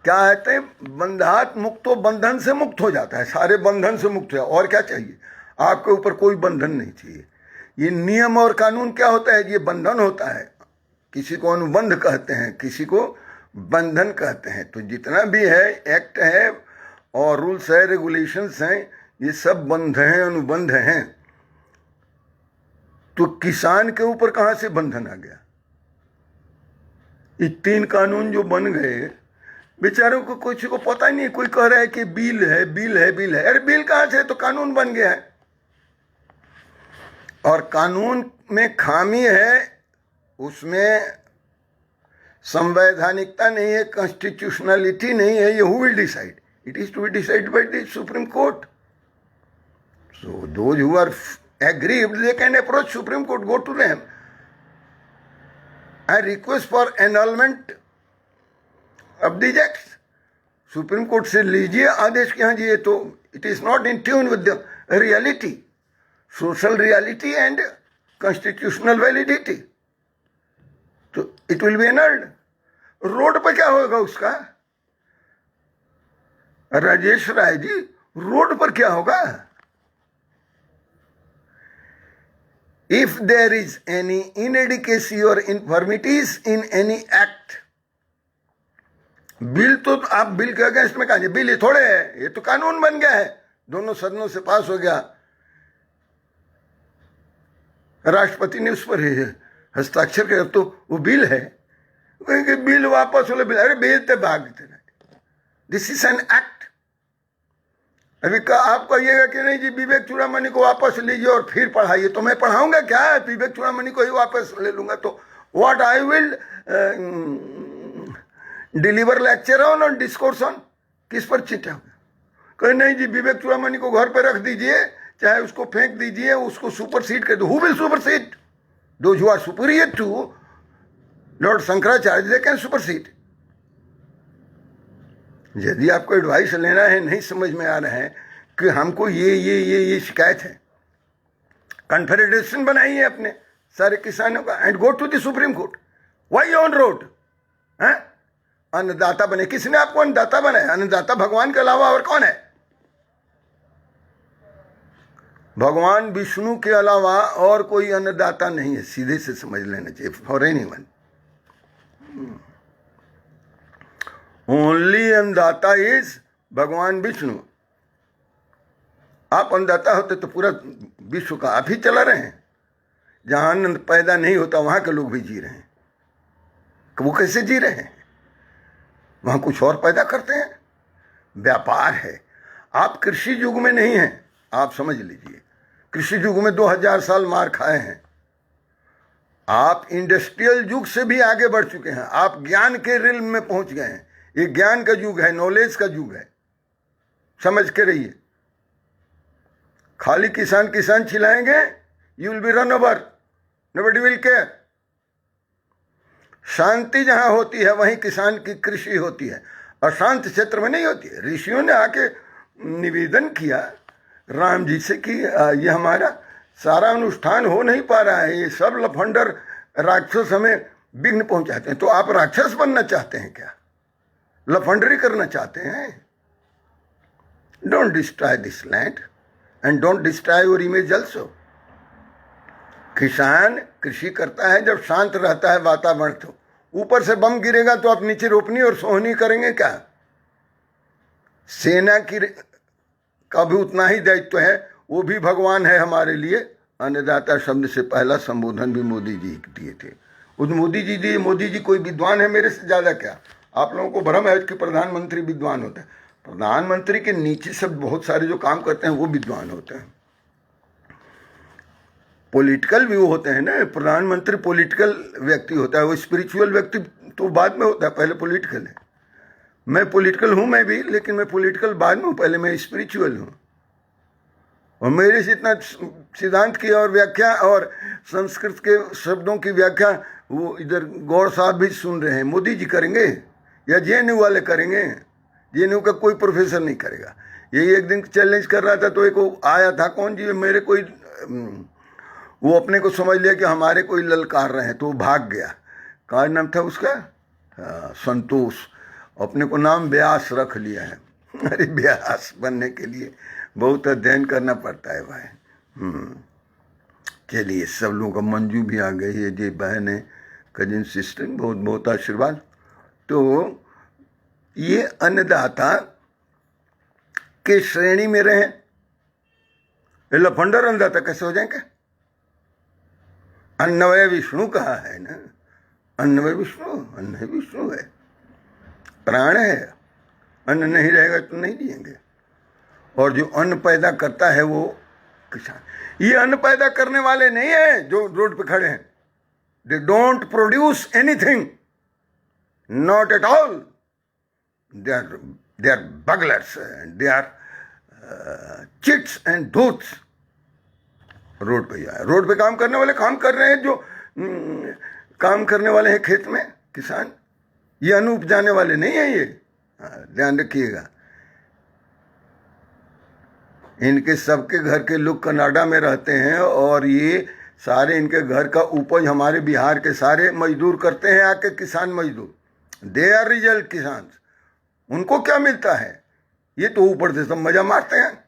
क्या कहते हैं, बंधात मुक्तो, बंधन से मुक्त हो जाता है, सारे बंधन से मुक्त है। और क्या चाहिए आपके ऊपर, कोई बंधन नहीं चाहिए। ये नियम और कानून क्या होता है, ये बंधन होता है। किसी को अनुबंध कहते हैं, किसी को बंधन कहते हैं। तो जितना भी है, एक्ट है और रूल्स है, रेगुलेशंस हैं, ये सब बंध हैं, अनुबंध हैं। तो किसान के ऊपर कहाँ से बंधन आ गया? ये 3 कानून जो बन गए, बेचारों को कुछ को पता ही नहीं। कोई कह रहा है कि बिल है, बिल है, बिल है। अरे बिल कहाँ से, तो कानून बन गया है। और कानून में खामी है, उसमें संवैधानिकता नहीं है, कॉन्स्टिट्यूशनलिटी नहीं है। ये who will decide? It is to be decided by the Supreme Court. So those who are aggrieved, they can approach Supreme Court, go to them and request for annulment of these acts. Supreme court से लीजिए आदेश कि हाँ जी ये तो it is not in tune with the reality, social reality and constitutional validity, तो it will be annulled. Road पर क्या होगा उसका? राजेश राय जी, रोड पर क्या होगा? If there is any inadequacy or infirmities in any act, bill तो आप बिल के अगेंस्ट में कहा, बिल ये थोड़े है, ये तो कानून बन गया है, दोनों सदनों से पास हो गया, राष्ट्रपति ने उस पर हस्ताक्षर किया, तो वो बिल है। कहेंगे बिल वापस हो, बिल, अरे बिल तो भागते रहे, दिस इज एन एक्ट। अभी आप कहिएगा कि नहीं जी विवेक चूड़ामणि को वापस लीजिए और फिर पढ़ाइए, तो मैं पढ़ाऊंगा क्या? विवेक चूड़ामणि को ही वापस ले लूंगा तो what I will deliver lecture on और डिस्कोर्स ऑन, किस पर चिट्ठाऊंगा? कहे नहीं जी विवेक चूड़ामणि को घर पर रख दीजिए, चाहे उसको फेंक दीजिए, उसको सुपरसीड कर दो। Who will supersede? Those who are superior to Lord Shankaracharya, they can supersede. यदि आपको एडवाइस लेना है, नहीं समझ में आ रहा है कि हमको ये शिकायत है, कन्फेडरेशन बनाइए अपने सारे किसानों का and go to the Supreme Court. Why on road? हैं? अन्नदाता बने, किसने आपको अन्नदाता बनाया? अन्नदाता भगवान के अलावा और कौन है? भगवान विष्णु के अलावा और कोई अन्नदाता नहीं है, सीधे से समझ लेना चाहिए, फॉर एनीवन। ओनली अन्नदाता इज भगवान विष्णु। आप अन्नदाता होते तो पूरा विश्व का आप ही चला रहे हैं। जहां अन्न पैदा नहीं होता वहां के लोग भी जी रहे हैं, वो कैसे जी रहे हैं? वहां कुछ और पैदा करते हैं, व्यापार है। आप कृषि युग में नहीं हैं, आप समझ लीजिए। कृषि युग में 2000 साल मार खाए हैं। आप इंडस्ट्रियल युग से भी आगे बढ़ चुके हैं, आप ज्ञान के रिल्म में पहुंच गए हैं। ये ज्ञान का युग है, नॉलेज का युग है, समझ के रहिए। खाली किसान किसान चिल्लाएंगे, you will be run over, nobody will care. शांति जहां होती है वहीं किसान की कृषि होती है, अशांत क्षेत्र में नहीं होती है। ऋषियों ने आके निवेदन किया राम जी से कि ये हमारा सारा अनुष्ठान हो नहीं पा रहा है, ये सब लफंडर राक्षस हमें विघ्न पहुंचाते हैं। तो आप राक्षस बनना चाहते हैं क्या? लफंडरी करना चाहते हैं? Don't destroy this land and don't destroy your image also. किसान कृषि करता है जब शांत रहता है वातावरण। तो ऊपर से बम गिरेगा तो आप नीचे रोपनी और सोहनी करेंगे क्या? सेना की का भी उतना ही दायित्व है, वो भी भगवान है हमारे लिए। अन्नदाता शब्द से पहला संबोधन भी मोदी जी दिए थे। उस मोदी जी कोई विद्वान है मेरे से ज्यादा क्या? आप लोगों को भ्रम है कि प्रधानमंत्री विद्वान होता है। प्रधानमंत्री के नीचे सब बहुत सारे जो काम करते हैं वो विद्वान होते हैं। पॉलिटिकल भी वो होते हैं ना, प्रधानमंत्री पॉलिटिकल व्यक्ति होता है, वो स्पिरिचुअल व्यक्ति तो बाद में होता है, पहले पॉलिटिकल है। मैं पॉलिटिकल हूं मैं भी, लेकिन मैं पॉलिटिकल बाद में हूं, पहले मैं स्पिरिचुअल हूं। और मेरे से इतना सिद्धांत की और व्याख्या और संस्कृत के शब्दों की व्याख्या वो इधर गौड़ साहब भी सुन रहे हैं। मोदी जी करेंगे या जेएनयू वाले करेंगे? जेएनयू का कोई प्रोफेसर नहीं करेगा। यही एक दिन चैलेंज कर रहा था तो एक वो आया था, कौन जी, मेरे कोई, वो अपने को समझ लिया कि हमारे कोई ललकार रहे हैं तो वो भाग गया। क्या नाम था उसका? संतोष। अपने को नाम व्यास रख लिया है। अरे व्यास बनने के लिए बहुत अध्ययन करना पड़ता है भाई। चलिए, सब लोगों का मंजू भी आ गई है, जी बहन है, कजिन सिस्टर, बहुत बहुत आशीर्वाद। तो ये अन्नदाता के श्रेणी में रहे, लफंडर अन्नदाता कैसे हो जाएंगे? अन्नवय विष्णु कहा है ना, अन्नवय विष्णु, अन्न विष्णु है, प्राण है। अन्न नहीं रहेगा तो नहीं दिएंगे। और जो अन्न पैदा करता है वो किसान। ये अन्न पैदा करने वाले नहीं है जो रोड पे खड़े हैं। They don't produce anything, not at all. They are burglars, they are cheats and धूत्स। रोड पे जाए, रोड पे काम करने वाले काम कर रहे हैं, जो काम करने वाले हैं खेत में किसान, ये अन्न उपजाने वाले नहीं है। ये ध्यान रखिएगा। इनके सबके घर के लोग कनाडा में रहते हैं और ये सारे इनके घर का उपज हमारे बिहार के सारे मजदूर करते हैं, आके किसान मजदूर। दे आर रिजल्ट किसान। उनको क्या मिलता है? ये तो ऊपर से सब मजा मारते हैं।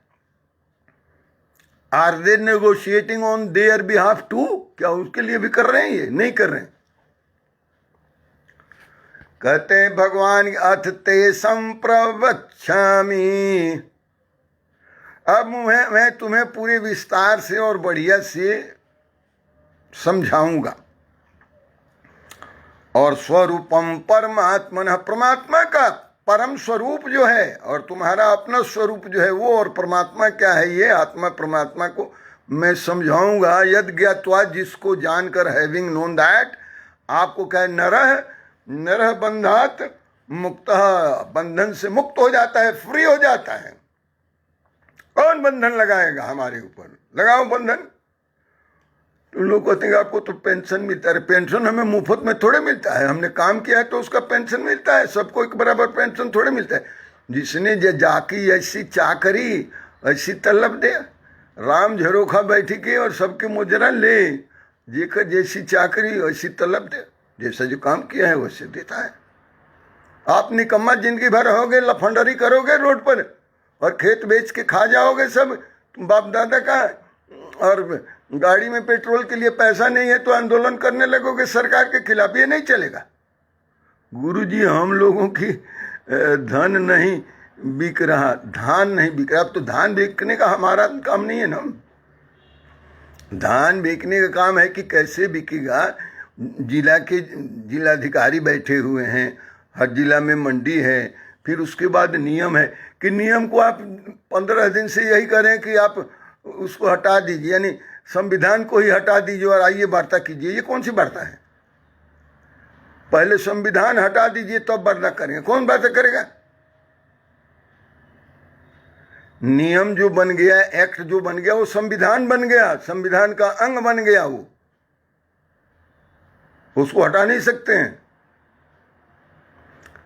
Are they negotiating on their behalf too? क्या उसके लिए भी कर रहे हैं? ये नहीं कर रहे हैं। कहते हैं भगवान अथ ते संप्रवक्ष्यामि। अब मैं तुम्हें पूरे विस्तार से और बढ़िया से समझाऊंगा। और स्वरूपम परमात्मन, परमात्मा का परम स्वरूप जो है और तुम्हारा अपना स्वरूप जो है वो, और परमात्मा क्या है ये आत्मा परमात्मा को मैं समझाऊंगा। यद ज्ञात्वा, जिसको जानकर, हैविंग नोन दैट, आपको क्या है, नरह बंधात मुक्तः, बंधन से मुक्त हो जाता है, फ्री हो जाता है। कौन बंधन लगाएगा हमारे ऊपर? लगाओ बंधन। तो लोग कहते हैं आपको तो पेंशन मिलता है। पेंशन हमें मुफ्त में थोड़े मिलता है, हमने काम किया है तो उसका पेंशन मिलता है। सबको एक बराबर पेंशन थोड़े मिलता है। जिसने जाकी ऐसी चाकरी ऐसी तलब दे, राम झरोखा बैठी के और सबके मुजरा ले, जेकर जैसी चाकरी ऐसी तलब दे, जैसा जो काम किया है वैसे देता है। आप निकम्मा जिंदगी भर रहोगे, लफंडरी करोगे रोड पर और खेत बेच के खा जाओगे सब बाप दादा का, और गाड़ी में पेट्रोल के लिए पैसा नहीं है तो आंदोलन करने लगोगे सरकार के खिलाफ। ये नहीं चलेगा। गुरुजी, हम लोगों की धन नहीं बिक रहा, धान नहीं बिक रहा। अब तो धान बेचने का हमारा काम नहीं है ना। धान बेचने का काम है कि कैसे बिकेगा। जिला के जिलाधिकारी बैठे हुए हैं, हर जिला में मंडी है। फिर उसके बाद नियम है कि नियम को आप 15 दिन से यही करें कि आप उसको हटा दीजिए, यानी संविधान को ही हटा दीजिए और आइए वार्ता कीजिए। ये कौन सी वार्ता है? पहले संविधान हटा दीजिए तब वार्ता करेंगे। कौन वार्ता करेगा? नियम जो बन गया, एक्ट जो बन गया, वो संविधान बन गया, संविधान का अंग बन गया, वो उसको हटा नहीं सकते हैं।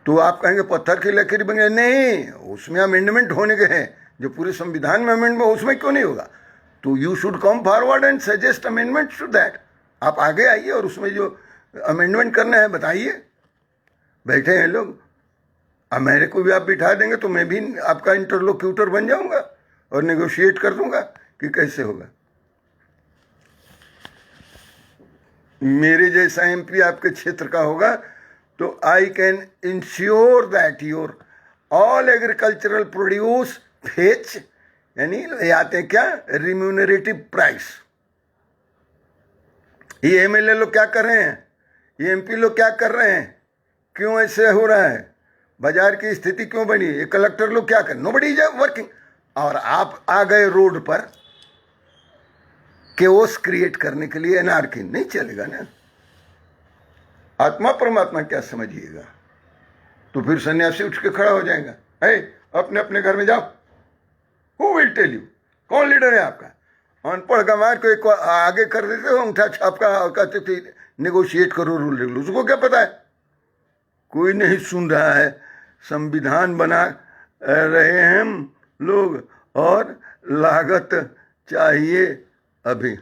तो आप कहेंगे पत्थर की लकीर बन गया, नहीं, उसमें अमेंडमेंट होने के हैं, जो पूरे संविधान में अमेंडमेंट, उसमें क्यों नहीं होगा? तो you should come forward and suggest amendment to that. आप आगे आइए और उसमें जो अमेंडमेंट करना है बताइए। बैठे हैं लोग, अब मेरे को भी आप बिठा देंगे तो मैं भी आपका इंटरलोक्यूटर बन जाऊंगा और नेगोशिएट कर दूंगा कि कैसे होगा। मेरे जैसा एमपी आपके क्षेत्र का होगा तो I can ensure that your all agricultural produce fetch, यानी ले आते हैं क्या, रिम्यूनरेटिव प्राइस। ये एमएलए लोग क्या कर रहे हैं, ये एमपी लोग क्या कर रहे हैं, क्यों ऐसे हो रहा है, बाजार की स्थिति क्यों बनी, ये कलेक्टर लोग क्या कर, नोबडी इज वर्किंग। और आप आ गए रोड पर केओस क्रिएट करने के लिए, एनार्की, नहीं चलेगा ना। आत्मा परमात्मा क्या समझिएगा? तो फिर सन्यासी उठ के खड़ा हो जाएगा, है अपने अपने घर में जाओ। हु विल टेल यू, कौन लीडर है आपका? अनपढ़ गंवार को एक आगे कर देते हो, अंगूठा छापका कहते थे नेगोशिएट करो रूल रेगुल, उसको क्या पता है? कोई नहीं सुन रहा है। संविधान बना रहे हैं हम लोग और लागत चाहिए अभी,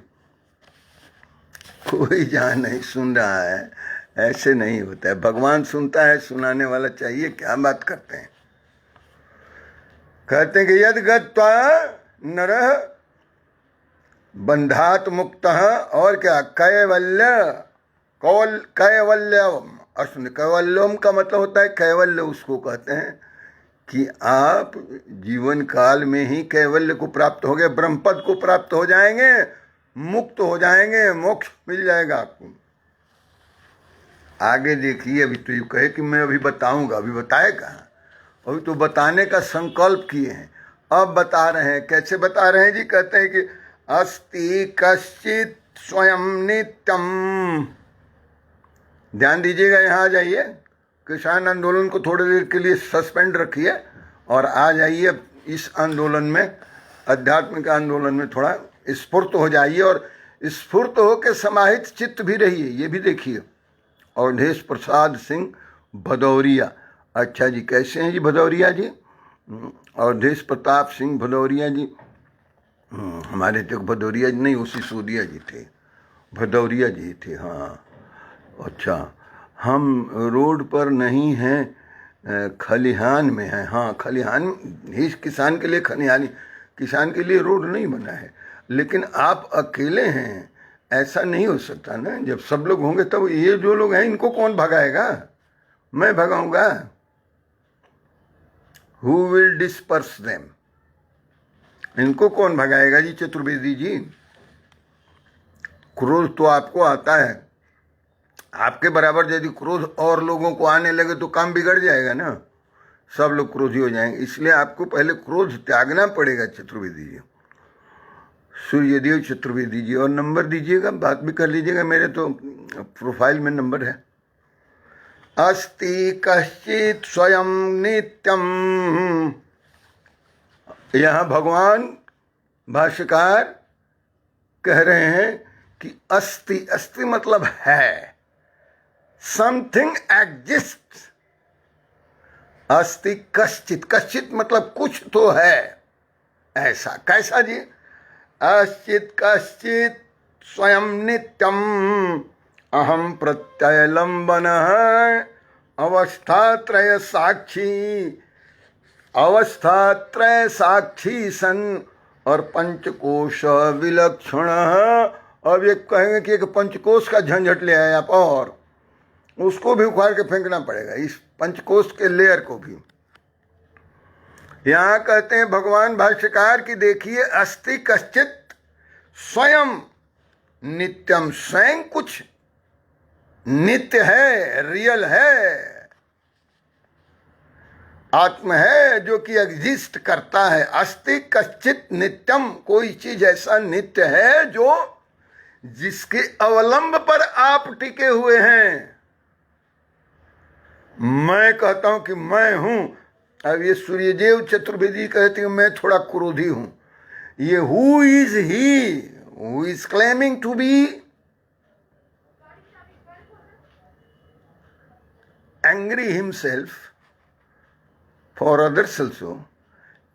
कोई जहाँ नहीं सुन रहा है। ऐसे नहीं होता है, भगवान सुनता है, सुनाने वाला चाहिए। क्या बात करते हैं? कहते हैं कि यद गत्वा नरः बंधात मुक्तः, और क्या, कैवल्य, कैवल्यम। और कैवल्यम का मतलब होता है कैवल्य, उसको कहते हैं कि आप जीवन काल में ही कैवल्य को प्राप्त हो गए, ब्रह्मपद को प्राप्त हो जाएंगे, मुक्त हो जाएंगे, मोक्ष मिल जाएगा आपको। आगे देखिए, अभी तो ये कहे कि मैं अभी बताऊंगा, अभी बताए कहाँ, अभी तो बताने का संकल्प किए हैं, अब बता रहे हैं। कैसे बता रहे हैं जी? कहते हैं कि अस्ति कश्चित स्वयं नित्यम। ध्यान दीजिएगा, यहाँ आ जाइए, किसान आंदोलन को थोड़ी देर के लिए सस्पेंड रखिए और आ जाइए इस आंदोलन में, आध्यात्मिक आंदोलन में थोड़ा स्फूर्त हो जाइए और स्फूर्त होकर समाहित चित्त भी रहिए। ये भी देखिए, अवधेश प्रसाद सिंह भदौरिया। अच्छा जी, कैसे हैं जी भदौरिया जी? अवधेश प्रताप सिंह भदौरिया जी, हमारे तो भदौरिया जी नहीं, वो सिसोदिया जी थे, भदौरिया जी थे। हाँ, अच्छा, हम रोड पर नहीं हैं, खलिहान में हैं। हाँ, खलिहान ही किसान के लिए, खलिहानी किसान के लिए रोड नहीं बना है, लेकिन आप अकेले हैं, ऐसा नहीं हो सकता ना। जब सब लोग होंगे तब, ये जो लोग हैं इनको कौन भगाएगा? मैं भगाऊंगा। Who will disperse them? इनको कौन भगाएगा जी? चतुर्वेदी जी, क्रोध तो आपको आता है, आपके बराबर यदि क्रोध और लोगों को आने लगे तो काम बिगड़ जाएगा ना, सब लोग क्रोधी हो जाएंगे। इसलिए आपको पहले क्रोध त्यागना पड़ेगा। चतुर्वेदी जी, सूर्यदेव चतुर्वेदी जी, और नंबर दीजिएगा, बात भी कर लीजिएगा, मेरे तो प्रोफाइल में नंबर है। अस्ति कश्चित स्वयं नित्यम। यहाँ भगवान भाष्यकार कह रहे हैं कि अस्ति, अस्ति मतलब है, समथिंग एग्जिस्ट। अस्ति कश्चित, कश्चित मतलब कुछ तो है ऐसा। कैसा जी? अस्चित कश्चित स्वयं नित्यम अहम प्रत्ययलंबन अवस्थात्रय साक्षी, अवस्थात्रय साक्षी सन और पंचकोश विलक्षण। अब ये कहेंगे कि एक पंचकोश का झंझट ले आए आप, और उसको भी उखाड़ के फेंकना पड़ेगा, इस पंचकोश के लेयर को भी। यहाँ कहते हैं भगवान भाष्यकार की, देखिए, अस्ति कश्चित स्वयं नित्यम, स्वयं कुछ नित्य है, रियल है, आत्म है जो कि एग्जिस्ट करता है। अस्ति कश्चित नित्यम, कोई चीज ऐसा नित्य है जो जिसके अवलंब पर आप टिके हुए हैं। मैं कहता हूं कि मैं हूं, अब ये सूर्यदेव चतुर्वेदी कहते हैं मैं थोड़ा क्रोधी हूं। ये who is he who is claiming to be angry himself for others also.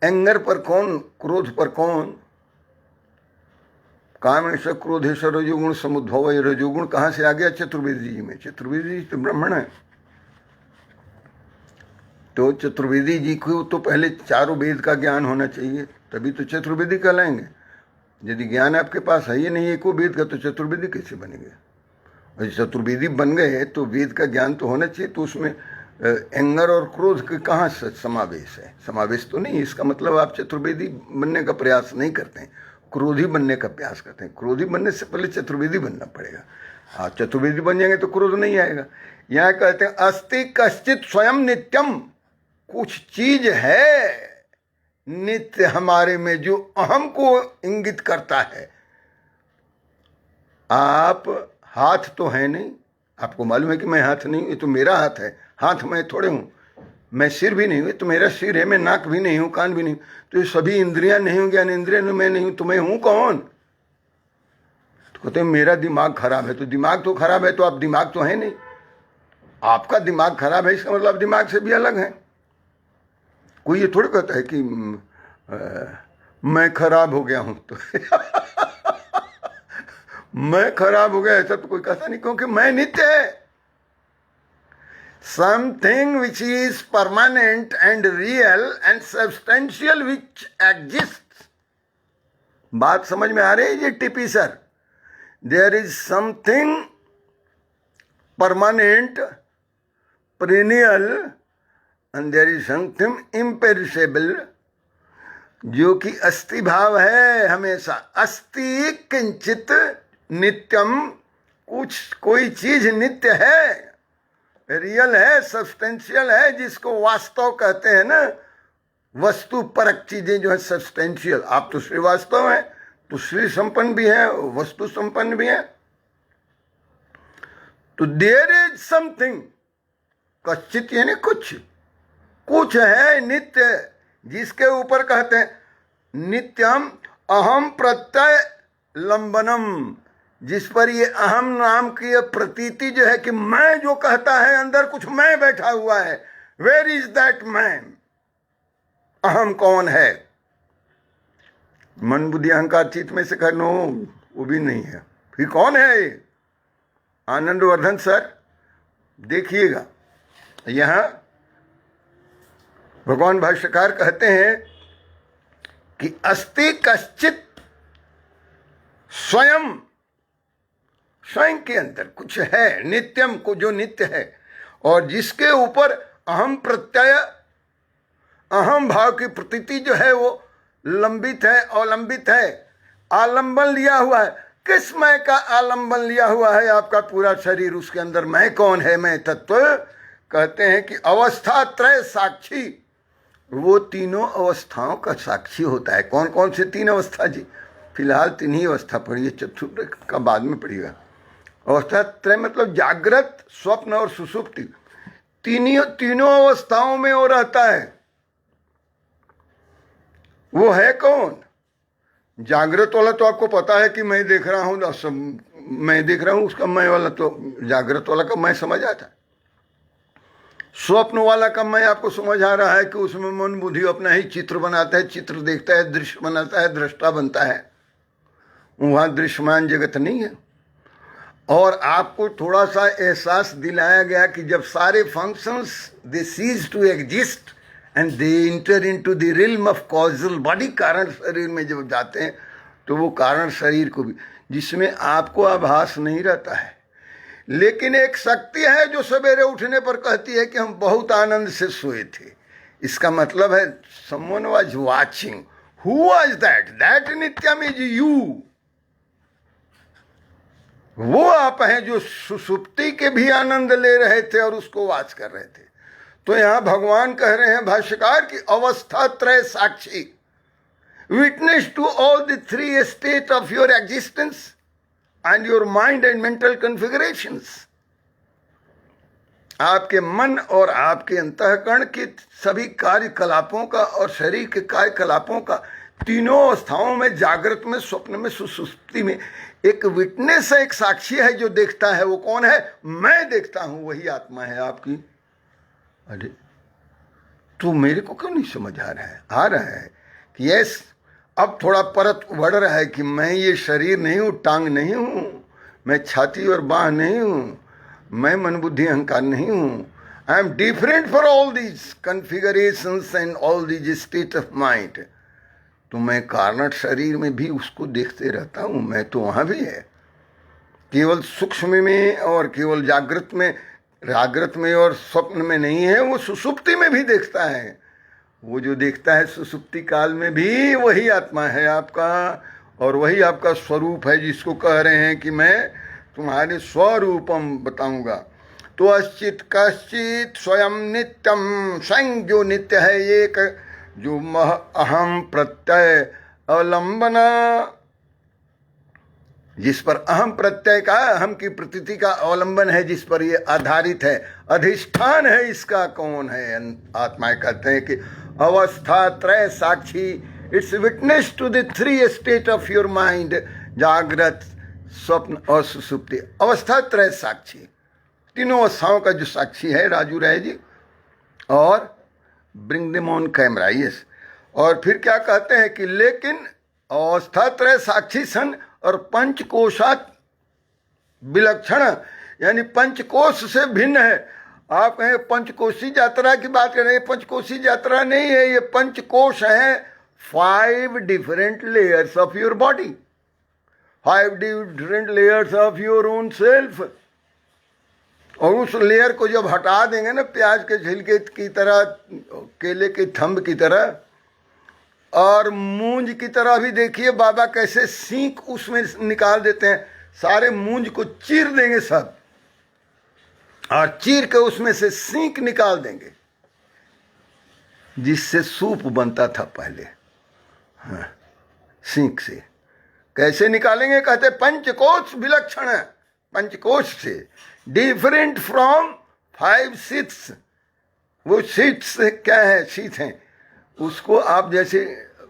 Anger पर कौन, क्रोध पर कौन? कामेश क्रोधेश्वर रजोगुण समुद्भव। रजोगुण कहां से आ गया? चतुर्वेदी जी में। चतुर्वेदी जी तो ब्राह्मण है, तो चतुर्वेदी जी को तो पहले चारों वेद का ज्ञान होना चाहिए, तभी तो चतुर्वेदी कहलाएंगे। यदि ज्ञान आपके पास है ही नहीं एको वेद का, तो चतुर्वेदी कैसे बनेंगे? और चतुर्वेदी बन गए तो वेद का ज्ञान तो होना चाहिए। तो उसमें एंगर और क्रोध के कहाँ समावेश है? समावेश तो नहीं। इसका मतलब आप चतुर्वेदी बनने का प्रयास नहीं करते हैं, क्रोधी बनने का प्रयास करते हैं। क्रोधी बनने से पहले चतुर्वेदी बनना पड़ेगा। आप चतुर्वेदी बन जाएंगे तो क्रोध नहीं आएगा। यहाँ कहते हैं अस्ति कश्चित स्वयं नित्यम। कुछ चीज है नित्य हमारे में जो अहम को इंगित करता है। आप हाथ तो है नहीं, आपको मालूम है कि मैं हाथ नहीं हूं, ये तो मेरा हाथ है। हाथ मैं थोड़े हूं। मैं सिर भी नहीं हूं, तो मेरा सिर है। मैं नाक भी नहीं हूं, कान भी नहीं हूं। तो ये सभी इंद्रियां नहीं हूं, ज्ञान इंद्रिया मैं नहीं हूं, तो मैं हूं कौन? तो कहते हैं मेरा दिमाग खराब है। तो दिमाग तो खराब है तो आप दिमाग तो है नहीं। आपका दिमाग खराब है इसका मतलब दिमाग से भी अलग है। कोई ये थोड़ा कहता है कि मैं खराब हो गया हूं तो मैं खराब हो गया ऐसा तो कोई कहता नहीं, क्योंकि मैं नित्य है। Something which is permanent and real and substantial which exist. बात समझ में आ रही है ये TP sir? There is something permanent, perennial, and there is something imperishable, जो कि अस्थि भाव है हमेशा। अस्ति किंचित नित्यम। कुछ कोई चीज नित्य है, रियल है, सब्सटेंशियल है, जिसको वास्तव कहते हैं ना। वस्तु परक चीजें जो है सब्सटेंशियल। आप तो श्रीवास्तव हैं, तो श्री संपन्न भी है, वस्तु संपन्न भी है। तो देयर इज समथिंग, कश्चित यानी कुछ, कुछ है नित्य, जिसके ऊपर कहते हैं नित्यम अहम प्रत्यय लंबनम, जिस पर ये अहम नाम की ये प्रतीति जो है कि मैं जो कहता है अंदर कुछ मैं बैठा हुआ है। Where is that man? अहम कौन है? मन बुद्धि अहंकार चित्त में से कहनो वो भी नहीं है। फिर कौन है ये? आनंदवर्धन सर देखिएगा, यहां भगवान भाष्यकार कहते हैं कि अस्ति कश्चित स्वयं, स्वयं के अंदर कुछ है नित्यम को, जो नित्य है और जिसके ऊपर अहम प्रत्यय, अहम भाव की प्रतीति जो है वो लंबित है, अवलंबित है, आलंबन लिया हुआ है। किस मैं का आलंबन लिया हुआ है? आपका पूरा शरीर। उसके अंदर मैं कौन है? मैं तत्व। कहते हैं कि अवस्था त्रय साक्षी, वो तीनों अवस्थाओं का साक्षी होता है। कौन कौन से तीन अवस्था जी? फिलहाल तीन ही अवस्था पढ़िए, चतुर्थ का बाद में पढ़िएगा। अवस्था त्रय मतलब जागृत, स्वप्न और सुषुप्ति। तीनों अवस्थाओं में वो रहता है। वो है कौन? जागृत वाला तो आपको पता है कि मैं देख रहा हूं, मैं देख रहा हूं, उसका मैं वाला तो जागृत वाला का मैं समझ आता है। स्वप्न वाला का मैं आपको समझ आ रहा है कि उसमें मन बुद्धि अपना ही चित्र बनाता है, चित्र देखता है, दृश्य बनाता है, दृष्टा बनता है। वहां दृश्यमान जगत नहीं है। और आपको थोड़ा सा एहसास दिलाया गया कि जब सारे functions they cease to exist and they enter into the realm of causal body, कारण शरीर में जब जाते हैं तो वो कारण शरीर को भी, जिसमें आपको आभास नहीं रहता है, लेकिन एक शक्ति है जो सवेरे उठने पर कहती है कि हम बहुत आनंद से सोए थे। इसका मतलब है someone was watching. Who was that? That नित्यम is you. वो आप हैं जो सुसुप्ति के भी आनंद ले रहे थे और उसको वाच कर रहे थे। तो यहां भगवान कह रहे हैं भाष्यकार की अवस्था त्रय साक्षी, witness to all the three state of your existence and your mind and mental configurations. आपके मन और आपके अंतःकरण के सभी कार्यकलापों का और शरीर के कार्यकलापों का तीनों अवस्थाओं में, जागृत में, स्वप्न में, सुसुप्ति में, एक विटनेस है, एक साक्षी है जो देखता है। वो कौन है? मैं देखता हूं, वही आत्मा है आपकी। अरे तो मेरे को क्यों नहीं समझ आ रहा है? आ रहा है कि यस, अब थोड़ा परत बढ़ रहा है कि मैं ये शरीर नहीं हूं, टांग नहीं हूं, मैं छाती और बाह नहीं हूं, मैं मन बुद्धि अहंकार नहीं हूं। I am different for all these configurations and all these state of mind. तो मैं कारण शरीर में भी उसको देखते रहता हूं, मैं तो वहां भी है, केवल सूक्ष्म में और केवल जागृत में और स्वप्न में नहीं है, वो सुसुप्ति में भी देखता है। वो जो देखता है सुसुप्ति काल में भी, वही आत्मा है आपका, और वही आपका स्वरूप है, जिसको कह रहे हैं कि मैं तुम्हारे स्वरूपम बताऊंगा। तो अश्चित कश्चित स्वयं नित्यम, स्वयं जो नित्य है, एक जो अहम प्रत्यय अवलंबना, जिस पर अहम प्रत्यय का, अहम की प्रतीति का अवलंबन है, जिस पर ये आधारित है, अधिष्ठान है, इसका कौन है? आत्मा कहते हैं कि अवस्था त्रय साक्षी, it's witness to the three state of your mind, जागृत, स्वप्न और सुसुप्ति। अवस्था त्रय साक्षी, तीनों अवस्थाओं का जो साक्षी है राजू राय जी। और bring them on camera, yes. और फिर क्या कहते हैं कि लेकिन अवस्था त्रय साक्षी सन और पंचकोशात विलक्षण, यानी पंचकोश से भिन्न है। आप कहें पंचकोशी यात्रा की बात कर रहे हैं, पंचकोशी यात्रा नहीं है, ये पंचकोश है। 5 different layers of your body, 5 different layers of your own self. और उस लेयर को जब हटा देंगे ना, प्याज के छिलके की तरह, केले के थंब की तरह और मूंज की तरह भी देखिए बाबा कैसे सींक उसमें निकाल देते हैं। सारे मूंज को चीर देंगे सब, और चीर के उसमें से सींक निकाल देंगे, जिससे सूप बनता था पहले। हाँ, सींक से कैसे निकालेंगे? कहते पंचकोश विलक्षण है, पंचकोश से डिफरेंट फ्रॉम 5 शीट्स। वो शीट्स क्या है? शीट हैं, उसको आप जैसे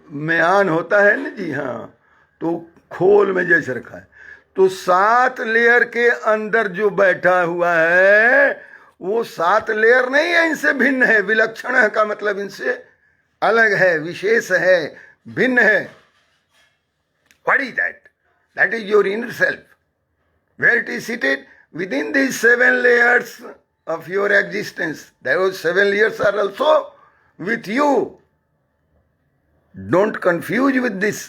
म्यान होता है ना जी, हाँ, तो खोल में जैसे रखा है, तो 7 लेयर के अंदर जो बैठा हुआ है वो 7 लेयर नहीं है, इनसे भिन्न है। विलक्षण है का मतलब इनसे अलग है, विशेष है, भिन्न है। What is that? That is your inner self, where it is seated within these 7 layers of your existence. Those 7 layers are also with you. Don't confuse with this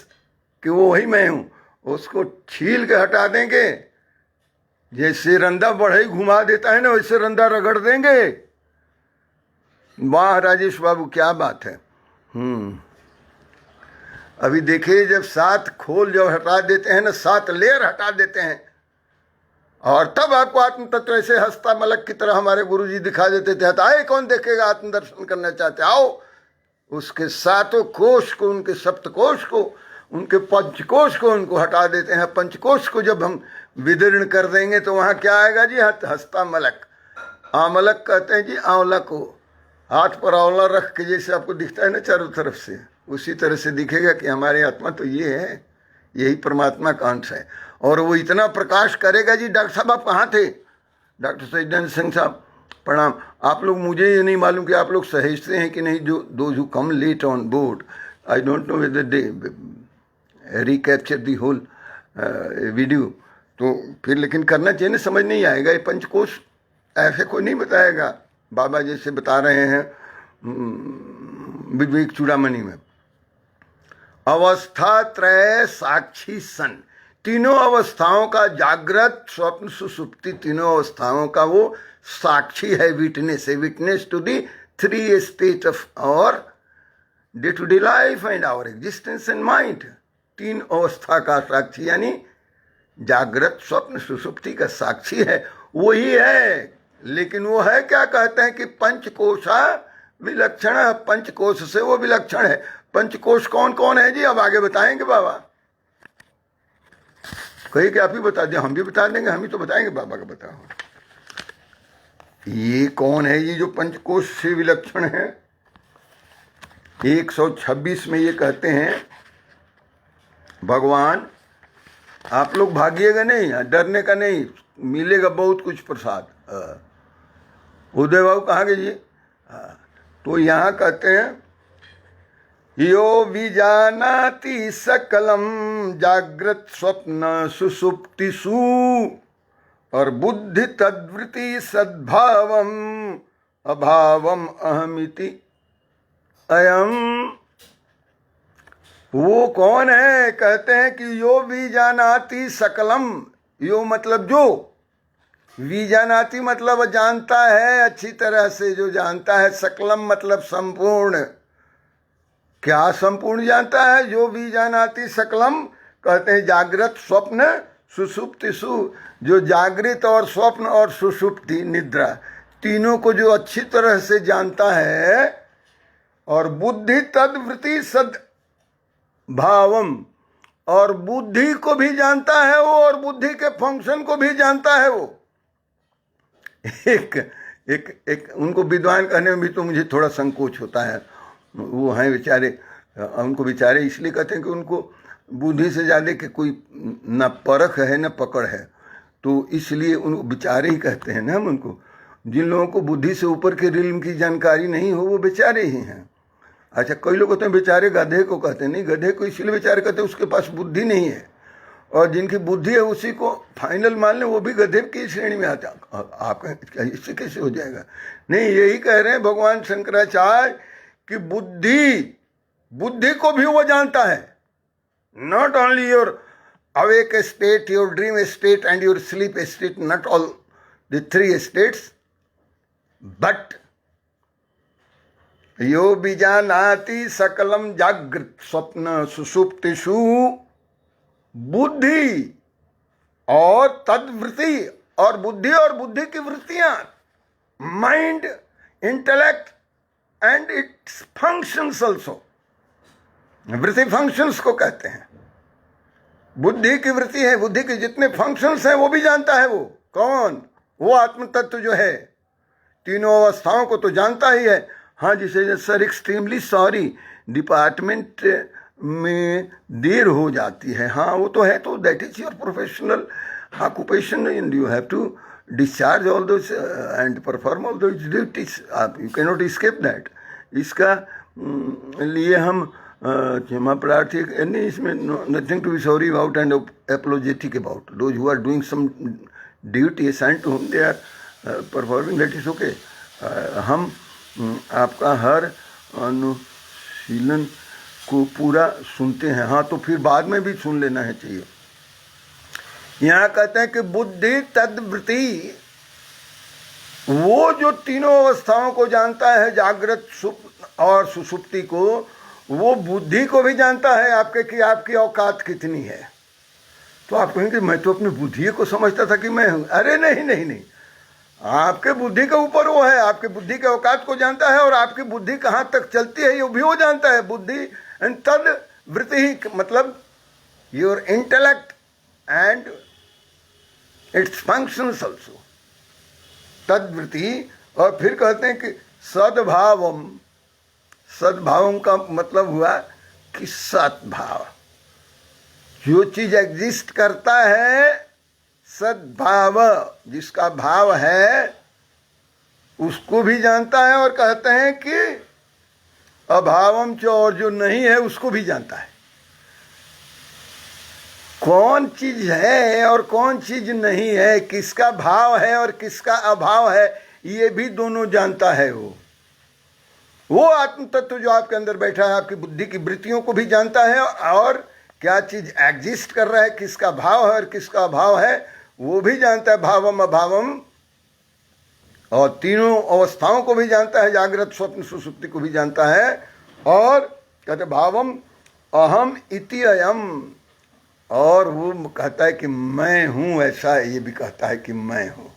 कि वो वही मैं हूं। उसको छील के हटा देंगे, जैसे रंदा बढ़ई घुमा देता है ना, वैसे रंदा रगड़ देंगे। वाह राजेश बाबू, क्या बात है। अभी देखिए, जब 7 खोल जब हटा देते हैं ना, 7 लेयर हटा देते हैं, और तब आपको आत्म तत्व ऐसे हस्ता मलक की तरह हमारे गुरुजी दिखा देते थे। आए कौन देखेगा, आत्म दर्शन करना चाहते आओ। उसके 7 कोश को, उनके सप्तकोश को, उनके पंचकोश को उनको हटा देते हैं। पंचकोश को जब हम विदीर्ण कर देंगे तो वहाँ क्या आएगा जी? हस्ता मलक। आमलक कहते हैं जी आंवला को, हाथ पर आंवला रख के जैसे आपको दिखता है ना चारों तरफ से, उसी तरह से दिखेगा कि हमारी आत्मा तो ये है, यही परमात्मा का अंश है। और वो इतना प्रकाश करेगा जी। डॉक्टर साहब आप कहाँ थे? डॉक्टर सज्जन सिंह साहब प्रणाम। आप लोग, मुझे ये नहीं मालूम कि आप लोग सहेजते हैं कि नहीं, जो those who come late on board, I don't know whether they recapture the whole video. तो फिर लेकिन करना चाहिए ना, समझ नहीं आएगा। ये पंचकोश ऐसे कोई नहीं बताएगा, बाबा जैसे बता रहे हैं विवेक चूड़ामणि में। अवस्था त्रय साक्षी सन, तीनों अवस्थाओं का, जागृत, स्वप्न, सुसुप्ति, तीनों अवस्थाओं का वो साक्षी है, विटनेस है। Witness to the 3 state of our day to day life and our existence and mind. 3 अवस्था का साक्षी, यानी जागृत, स्वप्न, सुसुप्ति का साक्षी है, वही है। लेकिन वो है क्या? कहते हैं कि पंचकोशा विलक्षण, पंचकोश से वो विलक्षण है। पंचकोश कौन कौन है जी? अब आगे बताएंगे बाबा। कहीं कि आप ही बता दें, हम भी बता देंगे, हम ही तो बताएंगे बाबा का बताओ। ये कौन है ये जो पंचकोश से विलक्षण है? 126 में ये कहते हैं, भगवान आप लोग भागिएगा नहीं, डरने का नहीं, मिलेगा बहुत कुछ प्रसाद। उदय बाबू कहाँ गए ये? तो यहाँ कहते हैं, यो विजानाति सकलम जागृत स्वप्न सुसुप्तिषु और बुद्धि तद्वृति सद्भावम अभावम अहमिति अयम। वो कौन है? कहते हैं कि यो विजानाति सकलम, यो मतलब जो, विजानाति मतलब जानता है अच्छी तरह से, जो जानता है, सकलम मतलब संपूर्ण। क्या संपूर्ण जानता है? जो विजानाति सकलम, कहते हैं जागृत स्वप्न सुसुप्तिषु, जो जागृत और स्वप्न और सुषुप्ति निद्रा तीनों को जो अच्छी तरह से जानता है, और बुद्धि तद्वृति सद भावम, और बुद्धि को भी जानता है वो, और बुद्धि के फंक्शन को भी जानता है वो। एक उनको विद्वान कहने में भी तो मुझे थोड़ा संकोच होता है। वो हैं बेचारे, उनको बेचारे इसलिए कहते हैं कि उनको बुद्धि से ज़्यादा कि कोई न परख है न पकड़ है, तो इसलिए उनको बेचारे ही कहते हैं ना हम उनको। जिन लोगों को बुद्धि से ऊपर के रिल्म की जानकारी नहीं हो वो बेचारे ही हैं। अच्छा, कई लोग कहते हैं बेचारे गधे को कहते हैं, नहीं, गधे को इसलिए बेचारे कहते हैं उसके पास बुद्धि नहीं है, और जिनकी बुद्धि है उसी को फाइनल मान लें, वो भी गधे की श्रेणी में आता। आप इससे कैसे हो जाएगा? नहीं, यही कह रहे हैं भगवान शंकराचार्य कि बुद्धि को भी वो जानता है। Not only your awake state, your dream state and your sleep state, not all the 3 states, but यो बीजानाति सकलम जागृत स्वप्न सुसुप्तिषु बुद्धि और तद्वृत्ति, और बुद्धि की वृत्तियां, mind, intellect and its functions also. वृत्ति फंक्शंस को कहते हैं। बुद्धि की वृत्ति है, बुद्धि के जितने फंक्शंस हैं वो भी जानता है। वो कौन? वो आत्म तत्व जो है, तीनों अवस्थाओं को तो जानता ही है। हाँ, जिसे सर एक्सट्रीमली सॉरी, डिपार्टमेंट में देर हो जाती है, हाँ वो तो है, तो that is your professional occupation and you have to discharge all those and perform all those duties, आप you can not escape that. इसका लिए हम क्षमा प्रार्थी नहीं, इसमें nothing to be sorry about and apologetic about those who are doing some duty assigned to whom they are performing, that is okay. हम आपका हर अनुशीलन को पूरा सुनते हैं, हाँ, तो फिर बाद में भी सुन लेना है चाहिए। यहाँ कहते हैं कि बुद्धि तद्वृत्ति, वो जो तीनों अवस्थाओं को जानता है, जागृत सुप्त और सुसुप्ति को, वो बुद्धि को भी जानता है आपके कि आपकी औकात कितनी है। तो आप कहेंगे मैं तो अपनी बुद्धि को समझता था कि मैं हूं। अरे नहीं नहीं नहीं, आपके बुद्धि के ऊपर वो है, आपके बुद्धि के औकात को जानता है, और आपकी बुद्धि कहाँ तक चलती है ये भी वो जानता है। बुद्धि एंड तद वृत्ति मतलब your intellect and its functions also, तद्वृत्ति। और फिर कहते हैं कि सद्भावम, सद्भावम का मतलब हुआ कि सद्भाव, जो चीज एग्जिस्ट करता है, सद्भाव जिसका भाव है उसको भी जानता है, और कहते हैं कि अभावम च, और जो नहीं है उसको भी जानता है। कौन चीज है और कौन चीज नहीं है, किसका भाव है और किसका अभाव है, ये भी दोनों जानता है। वो आत्म तत्व जो आपके अंदर बैठा है, आपकी बुद्धि की वृत्तियों को भी जानता है, और क्या चीज एग्जिस्ट कर रहा है, किसका भाव है और किसका अभाव है, वो भी जानता है। भावम अभावम, और तीनों अवस्थाओं को भी जानता है, जागृत स्वप्न सुसुप्ति को भी जानता है। और कहते भावम अहम इति अयम, और वो कहता है कि मैं हूं, ऐसा ये भी कहता है कि मैं हूं।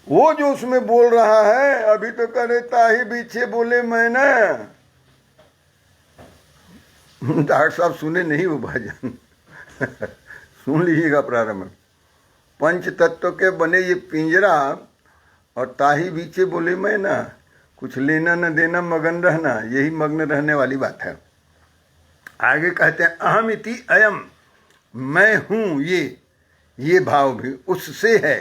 वो जो उसमें बोल रहा है, अभी तो करे ताही पीछे बोले मैं ना। डॉक्टर साहब सुने नहीं वो भजन सुन लीजिएगा प्रारंभ में। पंच तत्व के बने ये पिंजरा और ताही बीचे बोले मैं ना, कुछ लेना न देना मगन रहना, यही मग्न रहने वाली बात है। आगे कहते हैं अहम इति अयम, मैं हूं ये भाव भी उससे है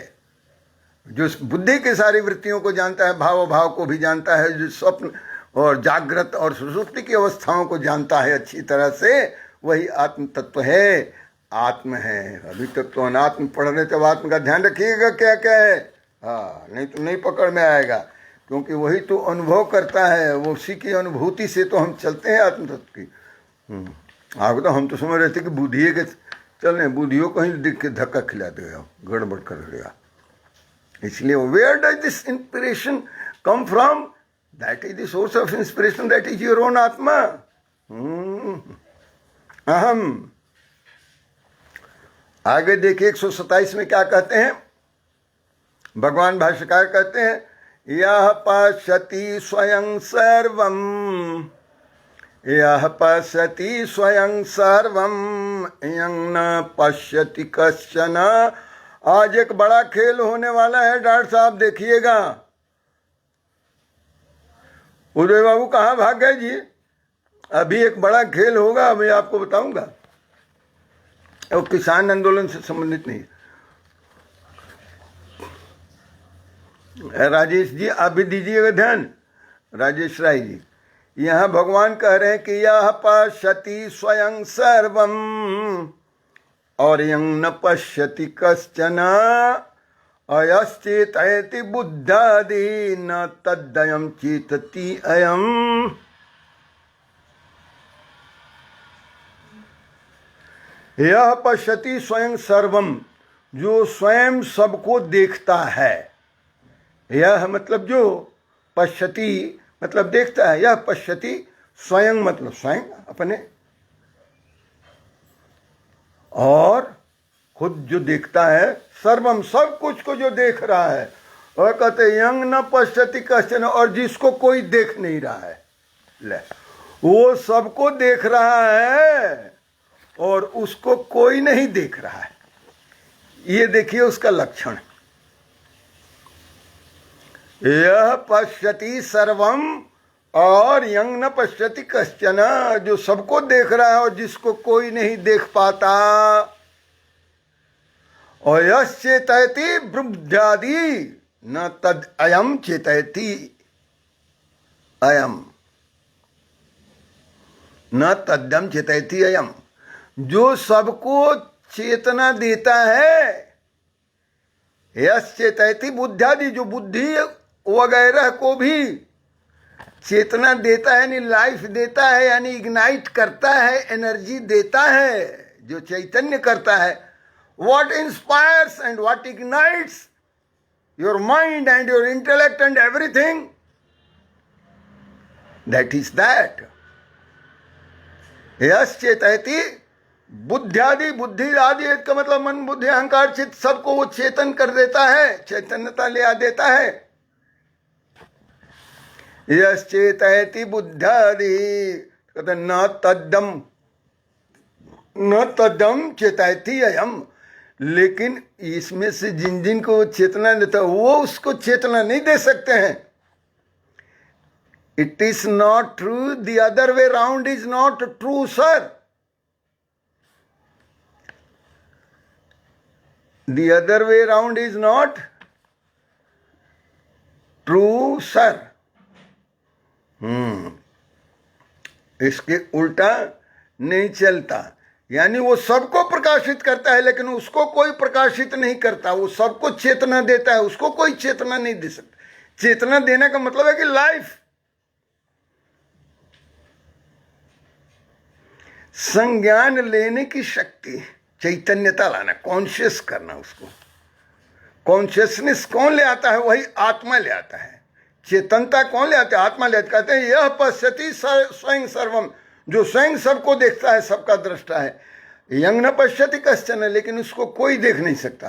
जो बुद्धि के सारी वृत्तियों को जानता है, भाव भाव को भी जानता है, जो स्वप्न और जागृत और सुषुप्ति की अवस्थाओं को जानता है अच्छी तरह से, वही आत्म तत्व है, आत्म है। अभी तक तो अनात्म पढ़ रहे, तब आत्म का ध्यान रखिएगा क्या क्या है। हाँ, नहीं तो नहीं पकड़ में आएगा, क्योंकि वही तो अनुभव करता है, वो उसी की अनुभूति से तो हम चलते हैं आत्म तत्व की। आगे तो हम तो समझ रहे थे कि बुद्धिए के चल रहे, बुद्धियों को ही दिख के धक्का खिला देगा, गड़बड़ कर देगा। इसलिए where does this inspiration come from? That is the source of inspiration, that is your own आत्मा। अहम। आगे देखिए 127 में क्या कहते हैं भगवान भाष्यकार, कहते हैं यह पश्यति स्वयं सर्वम, यह पश्यति स्वयं सर्वम यं न पश्यति कश्चन। आज एक बड़ा खेल होने वाला है डॉक्टर साहब, देखिएगा। उदय बाबू कहाँ भाग गए जी? अभी एक बड़ा खेल होगा, अभी आपको बताऊंगा। वो किसान आंदोलन से संबंधित नहीं। राजेश जी आप भी दीजिएगा ध्यान, राजेश राय जी। यहाँ भगवान कह रहे हैं कि यह पश्यति स्वयं सर्वम और यं न पश्यति कश्चन अयश्चेतयति बुद्धादि न तद्दयं चेतति अयम्। यह पश्यति स्वयं सर्वम, जो स्वयं सबको देखता है। यह मतलब जो, पश्यति मतलब देखता है, यह पश्यति स्वयं मतलब स्वयं अपने, और खुद जो देखता है, सर्वम सब कुछ को जो देख रहा है। और कहते यंग न पश्यति कश्चन, और जिसको कोई देख नहीं रहा है, ले वो सबको देख रहा है और उसको कोई नहीं देख रहा है। ये देखिए उसका लक्षण। यह पश्यति सर्वम और यंग न पश्यति कश्चन, जो सबको देख रहा है और जिसको कोई नहीं देख पाता। और यश चेतयति ब्रुद्ध्यादि न तद अयम चेतयति अयम, न तद्दम चेतयति अयम, जो सबको चेतना देता है। यश चेतयति बुद्ध्यादि, जो बुद्धि वगैरह को भी चेतना देता है, यानी लाइफ देता है, यानी इग्नाइट करता है, एनर्जी देता है, जो चैतन्य करता है। What inspires and what ignites your mind and your intellect and everything, that is that. यश चेतयति बुद्ध्यादि, बुद्धि आदि का मतलब मन बुद्धि अहंकार चित्त, सबको वो चेतन कर देता है, चैतन्यता ले आ देता है। यश्चेतयति बुद्ध्यादि, कहते न तद्दम चेतयति अयम। लेकिन इसमें से जिन जिन को चेतना देता है, वो उसको चेतना नहीं दे सकते हैं। It is not true, the other way round is not true sir. The other way round is not true, sir. इसके उल्टा नहीं चलता। यानी वो सबको प्रकाशित करता है, लेकिन उसको कोई प्रकाशित नहीं करता। वो सबको चेतना देता है, उसको कोई चेतना नहीं दे सकता। चेतना देने का मतलब है कि लाइफ, संज्ञान लेने की शक्ति, चैतन्यता लाना, कॉन्शियस करना। उसको कॉन्शियसनेस कौन ले आता है? वही आत्मा ले आता है। चेतनता कौन ले आता है? आत्मा ले आता है। कहते हैं यह पश्यति स्वयं सर्वम, जो स्वयं सबको देखता है, सबका दृष्टा है। यंग न पश्यति कश्चन, लेकिन उसको कोई देख नहीं सकता,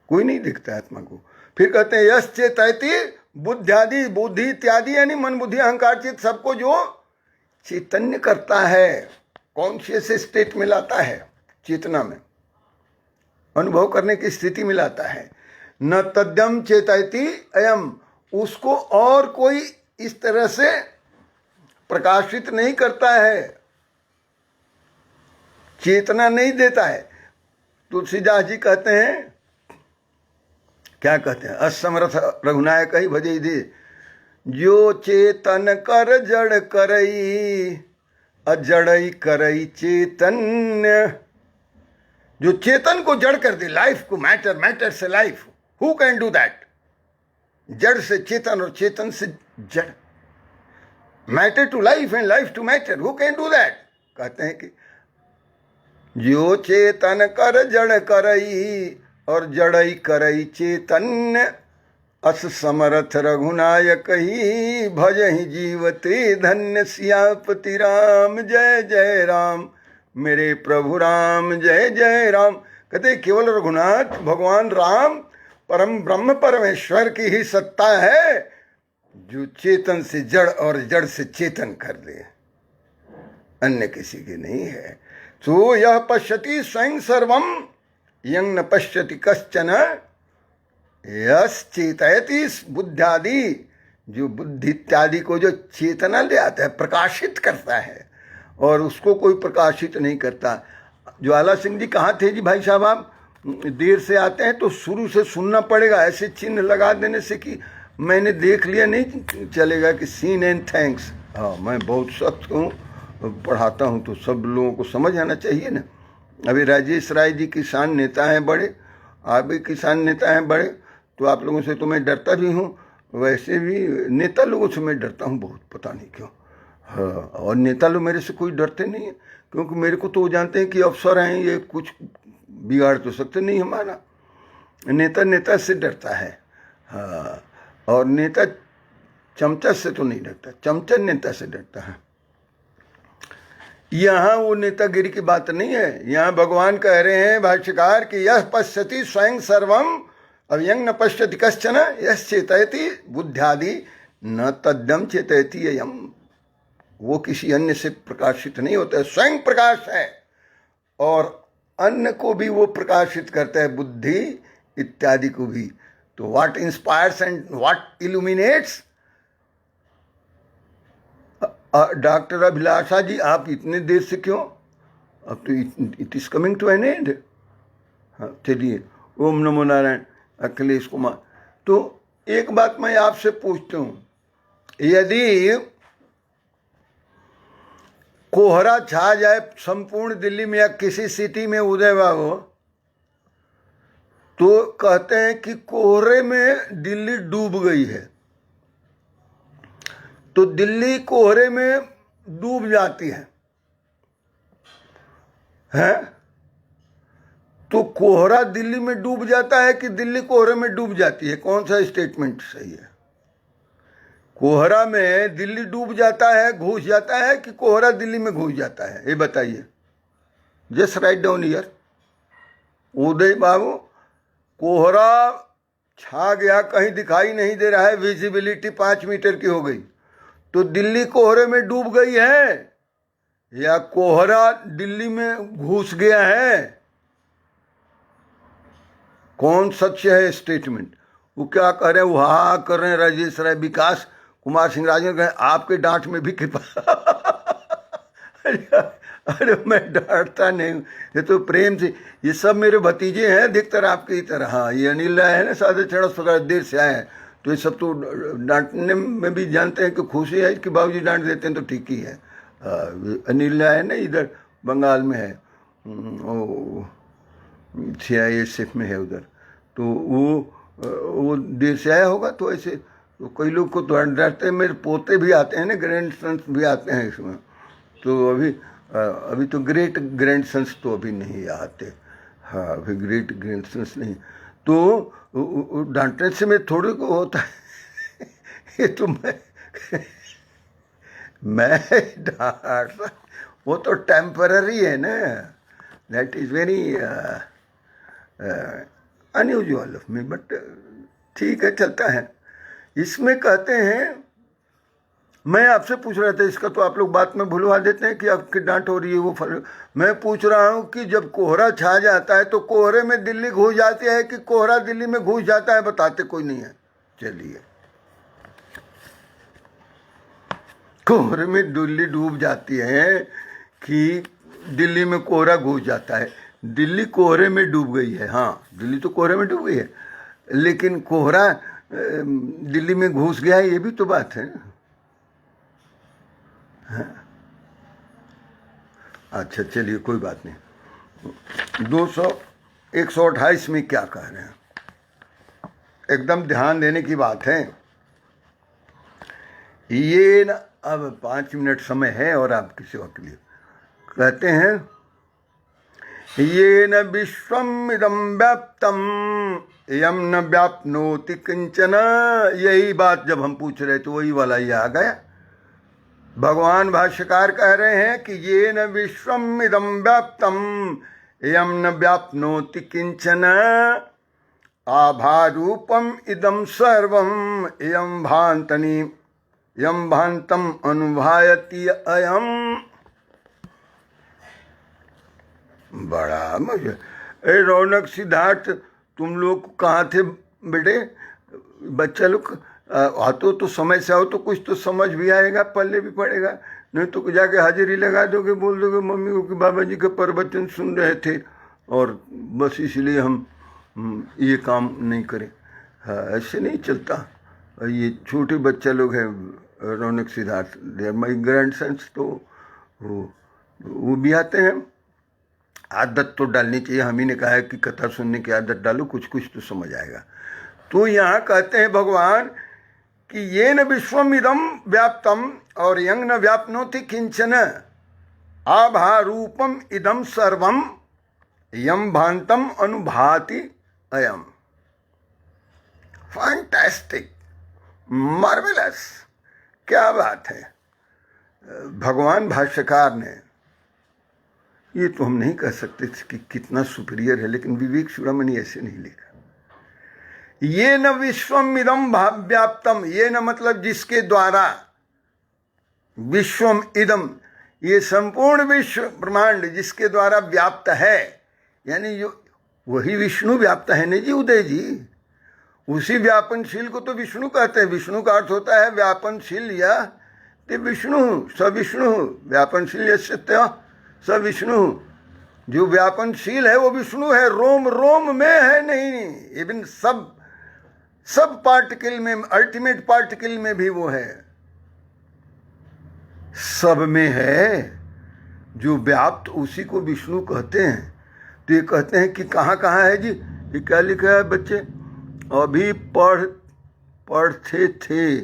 कोई नहीं देखता आत्मा को। फिर कहते हैं यश चेतयति बुद्ध्यादि, बुद्धि इत्यादि यानी मन बुद्धि अहंकार चित्त, सबको जो चैतन्य करता है, कॉन्शियस स्टेट में लाता है, चेतना में अनुभव करने की स्थिति में लाता है। न तद्यम चेतयति अयम, उसको और कोई इस तरह से प्रकाशित नहीं करता है, चेतना नहीं देता है। तुलसीदास जी कहते हैं, क्या कहते हैं, असमर्थ रघुनायक ही भजे दे, जो चेतन कर जड़ करई, अजड़ई करई चेतन्य। जो चेतन को जड़ कर दे, लाइफ को मैटर, मैटर से life, who can do that? जड़ से चेतन और चेतन से जड़, matter to life and life to matter, who can do that? कहते हैं कि जो चेतन कर जड़ करई और जड़ई करई चेतन्य, अस समर्थ रघुनायक ही भजहि जीवते धन्य। सियापति राम जय जय राम, मेरे प्रभु राम जय जय राम। कहते केवल रघुनाथ भगवान राम परम ब्रह्म परमेश्वर की ही सत्ता है, जो चेतन से जड़ और जड़ से चेतन कर दे, अन्य किसी की नहीं है। तो यह पश्यति स्वयं सर्वम यं न पश्यति कश्चन, यस चेतयति बुद्ध्यादि, जो बुद्धि इत्यादि को जो चेतना ले आता है, प्रकाशित करता है, और उसको कोई प्रकाशित नहीं करता। ज्वाला सिंह जी कहाँ थे जी भाई साहब? आप देर से आते हैं तो शुरू से सुनना पड़ेगा, ऐसे चिन्ह लगा देने से कि मैंने देख लिया नहीं चलेगा कि सीन एंड थैंक्स। हाँ, मैं बहुत सख्त हूँ, पढ़ाता हूँ तो सब लोगों को समझ आना चाहिए ना। अभी राजेश राय जी किसान नेता हैं बड़े, आप भी किसान नेता हैं बड़े, तो आप लोगों से तो मैं डरता भी हूँ, वैसे भी नेता लोगों से मैं डरता हूँ बहुत, पता नहीं क्यों। हाँ, और नेता लोग मेरे से कोई डरते नहीं है, क्योंकि मेरे को तो वो जानते हैं कि अफसर हैं, ये कुछ बिगाड़ तो सकते नहीं हमारा। नेता नेता से डरता है। हाँ, और नेता चमचा से तो नहीं डरता, चमचा नेता से डरता है। यहाँ वो नेतागिरी की बात नहीं है। यहाँ भगवान कह रहे हैं भाष्यकार कि यह पश्यति स्वयं सर्वम अव्यंग न पश्यति कश्चन, यस चेतयति बुद्ध्यादि न तद्यम चेतयति अयम। वो किसी अन्य से प्रकाशित नहीं होता है, स्वयं प्रकाश है, और अन्य को भी वो प्रकाशित करता है, बुद्धि इत्यादि को भी। तो what inspires and what illuminates. Doctor Abhilasha ji, आप इतने देर से क्यों? अब तो it is coming to an end. हाँ, चलिए, ओम नमो नारायण। अखिलेश कुमार, तो एक बात मैं आपसे पूछता हूँ, यदि कोहरा छा जाए संपूर्ण दिल्ली में या किसी सिटी में उदय बाबू, तो कहते हैं कि कोहरे में दिल्ली डूब गई है। तो दिल्ली कोहरे में डूब जाती है, हैं? तो कोहरा दिल्ली में डूब जाता है कि दिल्ली कोहरे में डूब जाती है? कौन सा स्टेटमेंट सही है? कोहरा में दिल्ली डूब जाता है, घुस जाता है, कि कोहरा दिल्ली में घुस जाता है? ये बताइए, जस्ट राइट डाउन हियर। उदय बाबू, कोहरा छा गया, कहीं दिखाई नहीं दे रहा है, विजिबिलिटी 5 मीटर की हो गई, तो दिल्ली कोहरे में डूब गई है या कोहरा दिल्ली में घुस गया है? कौन सच है स्टेटमेंट? वो क्या कह रहे हैं, वो हा कर रहे हैं राजेश राय, विकास कुमार सिंह राजन कहें आपके डांट में भी कृपा। अरे मैं डांटता नहीं हूँ, ये तो प्रेम से, ये सब मेरे भतीजे हैं अधिकतर आपकी तरह। हाँ, ये अनिल राय है ना, सादे चढ़स वगैरह देर से आए हैं, तो ये सब तो डांटने में भी जानते हैं कि खुशी है कि बाबूजी डांट देते हैं तो ठीक ही है। अनिल राय है ना, इधर बंगाल में है, CISF में है उधर, तो वो देर से आया होगा, तो ऐसे तो कई लोग को तो डरते हैं। मेरे पोते भी आते हैं ना, ग्रैंड सन्स भी आते हैं इसमें, तो अभी तो ग्रेट ग्रैंड सन्स तो अभी नहीं आते। हाँ, अभी ग्रेट ग्रैंड सन्स नहीं, तो डांटने से में थोड़े को होता है। ये तो मैं डांट, वो तो टेम्पररी है ना, that is very unusual of me, but ठीक है, चलता है। इसमें कहते हैं मैं आपसे पूछ रहा था, इसका तो आप लोग बात में भुलवा देते हैं कि आपकी डांट हो रही है वो फल। मैं पूछ रहा हूँ कि जब कोहरा छा जाता है तो कोहरे में दिल्ली घुस जाती है कि कोहरा दिल्ली में घुस जाता है? बताते कोई नहीं है। चलिए, कोहरे में दिल्ली डूब जाती है कि दिल्ली में कोहरा घुस जाता है? दिल्ली कोहरे में डूब गई है। हाँ, दिल्ली तो कोहरे में डूब गई है, लेकिन कोहरा दिल्ली में घुस गया है, ये भी तो बात है ना। अच्छा चलिए, कोई बात नहीं। 128 में क्या कह रहे हैं, एकदम ध्यान देने की बात है ये न। अब 5 मिनट समय है और आपकी सेवा के लिए कहते हैं, ये न विश्वम इदम व्याप्तम यम न व्याप्नोति किंचन। यही बात जब हम पूछ रहे थे वही वाला ये आ गया। भगवान भाष्यकार कह रहे हैं कि ये न विश्वम इदम व्याप्तम यम न व्याप्नोति किंचन आभारूपम इदम सर्वम यम भांतम अनुभायति अयम। बड़ा मजा। ए रौनक, सिद्धार्थ, तुम लोग कहाँ थे बेटे? बच्चा लोग आतो तो समय से आओ तो कुछ तो समझ भी आएगा, पल्ले भी पड़ेगा। नहीं तो जाके हाजिरी लगा दोगे, बोल दोगे मम्मी को कि बाबा जी का प्रवचन सुन रहे थे और बस इसलिए हम ये काम नहीं करें। हाँ, ऐसे नहीं चलता। ये छोटे बच्चा लोग हैं रौनक, सिद्धार्थ, दे आर माई ग्रैंडसन्स, तो वो भी आते हैं। आदत तो डालनी चाहिए। हम ही ने कहा है कि कथा सुनने की आदत डालो, कुछ कुछ तो समझ आएगा। तो यहाँ कहते हैं भगवान कि ये न विश्वम इदम व्याप्तम और यंग न व्याप्नोति किंचन आभारूपम इदम सर्वम यम भांतम अनुभाति अयम। फैंटास्टिक, मार्वेलस, क्या बात है। भगवान भाष्यकार ने, ये तो हम नहीं कह सकते कि कितना सुपीरियर है, लेकिन विवेक चूड़ामणि ऐसे नहीं लिखा। ये न विश्वम इदम व्याप्तम, ये न मतलब जिसके द्वारा, विश्वम इदम ये संपूर्ण विश्व ब्रह्मांड जिसके द्वारा व्याप्त है, यानी जो वही विष्णु व्याप्त है नहीं जी उदय जी। उसी व्यापनशील को तो विष्णु कहते हैं। विष्णु का अर्थ होता है व्यापनशील या ते विष्णु सविष्णु। व्यापनशील यस्य स विष्णु। जो व्यापनशील है वो विष्णु है, रोम रोम में है नहीं, इवन सब पार्टिकल में, अल्टीमेट पार्टिकल में भी वो है, सब में है। जो व्याप्त उसी को विष्णु कहते हैं। तो ये कहते हैं कि कहाँ कहाँ है जी? ये क्या लिखा है बच्चे? अभी पढ़ते थे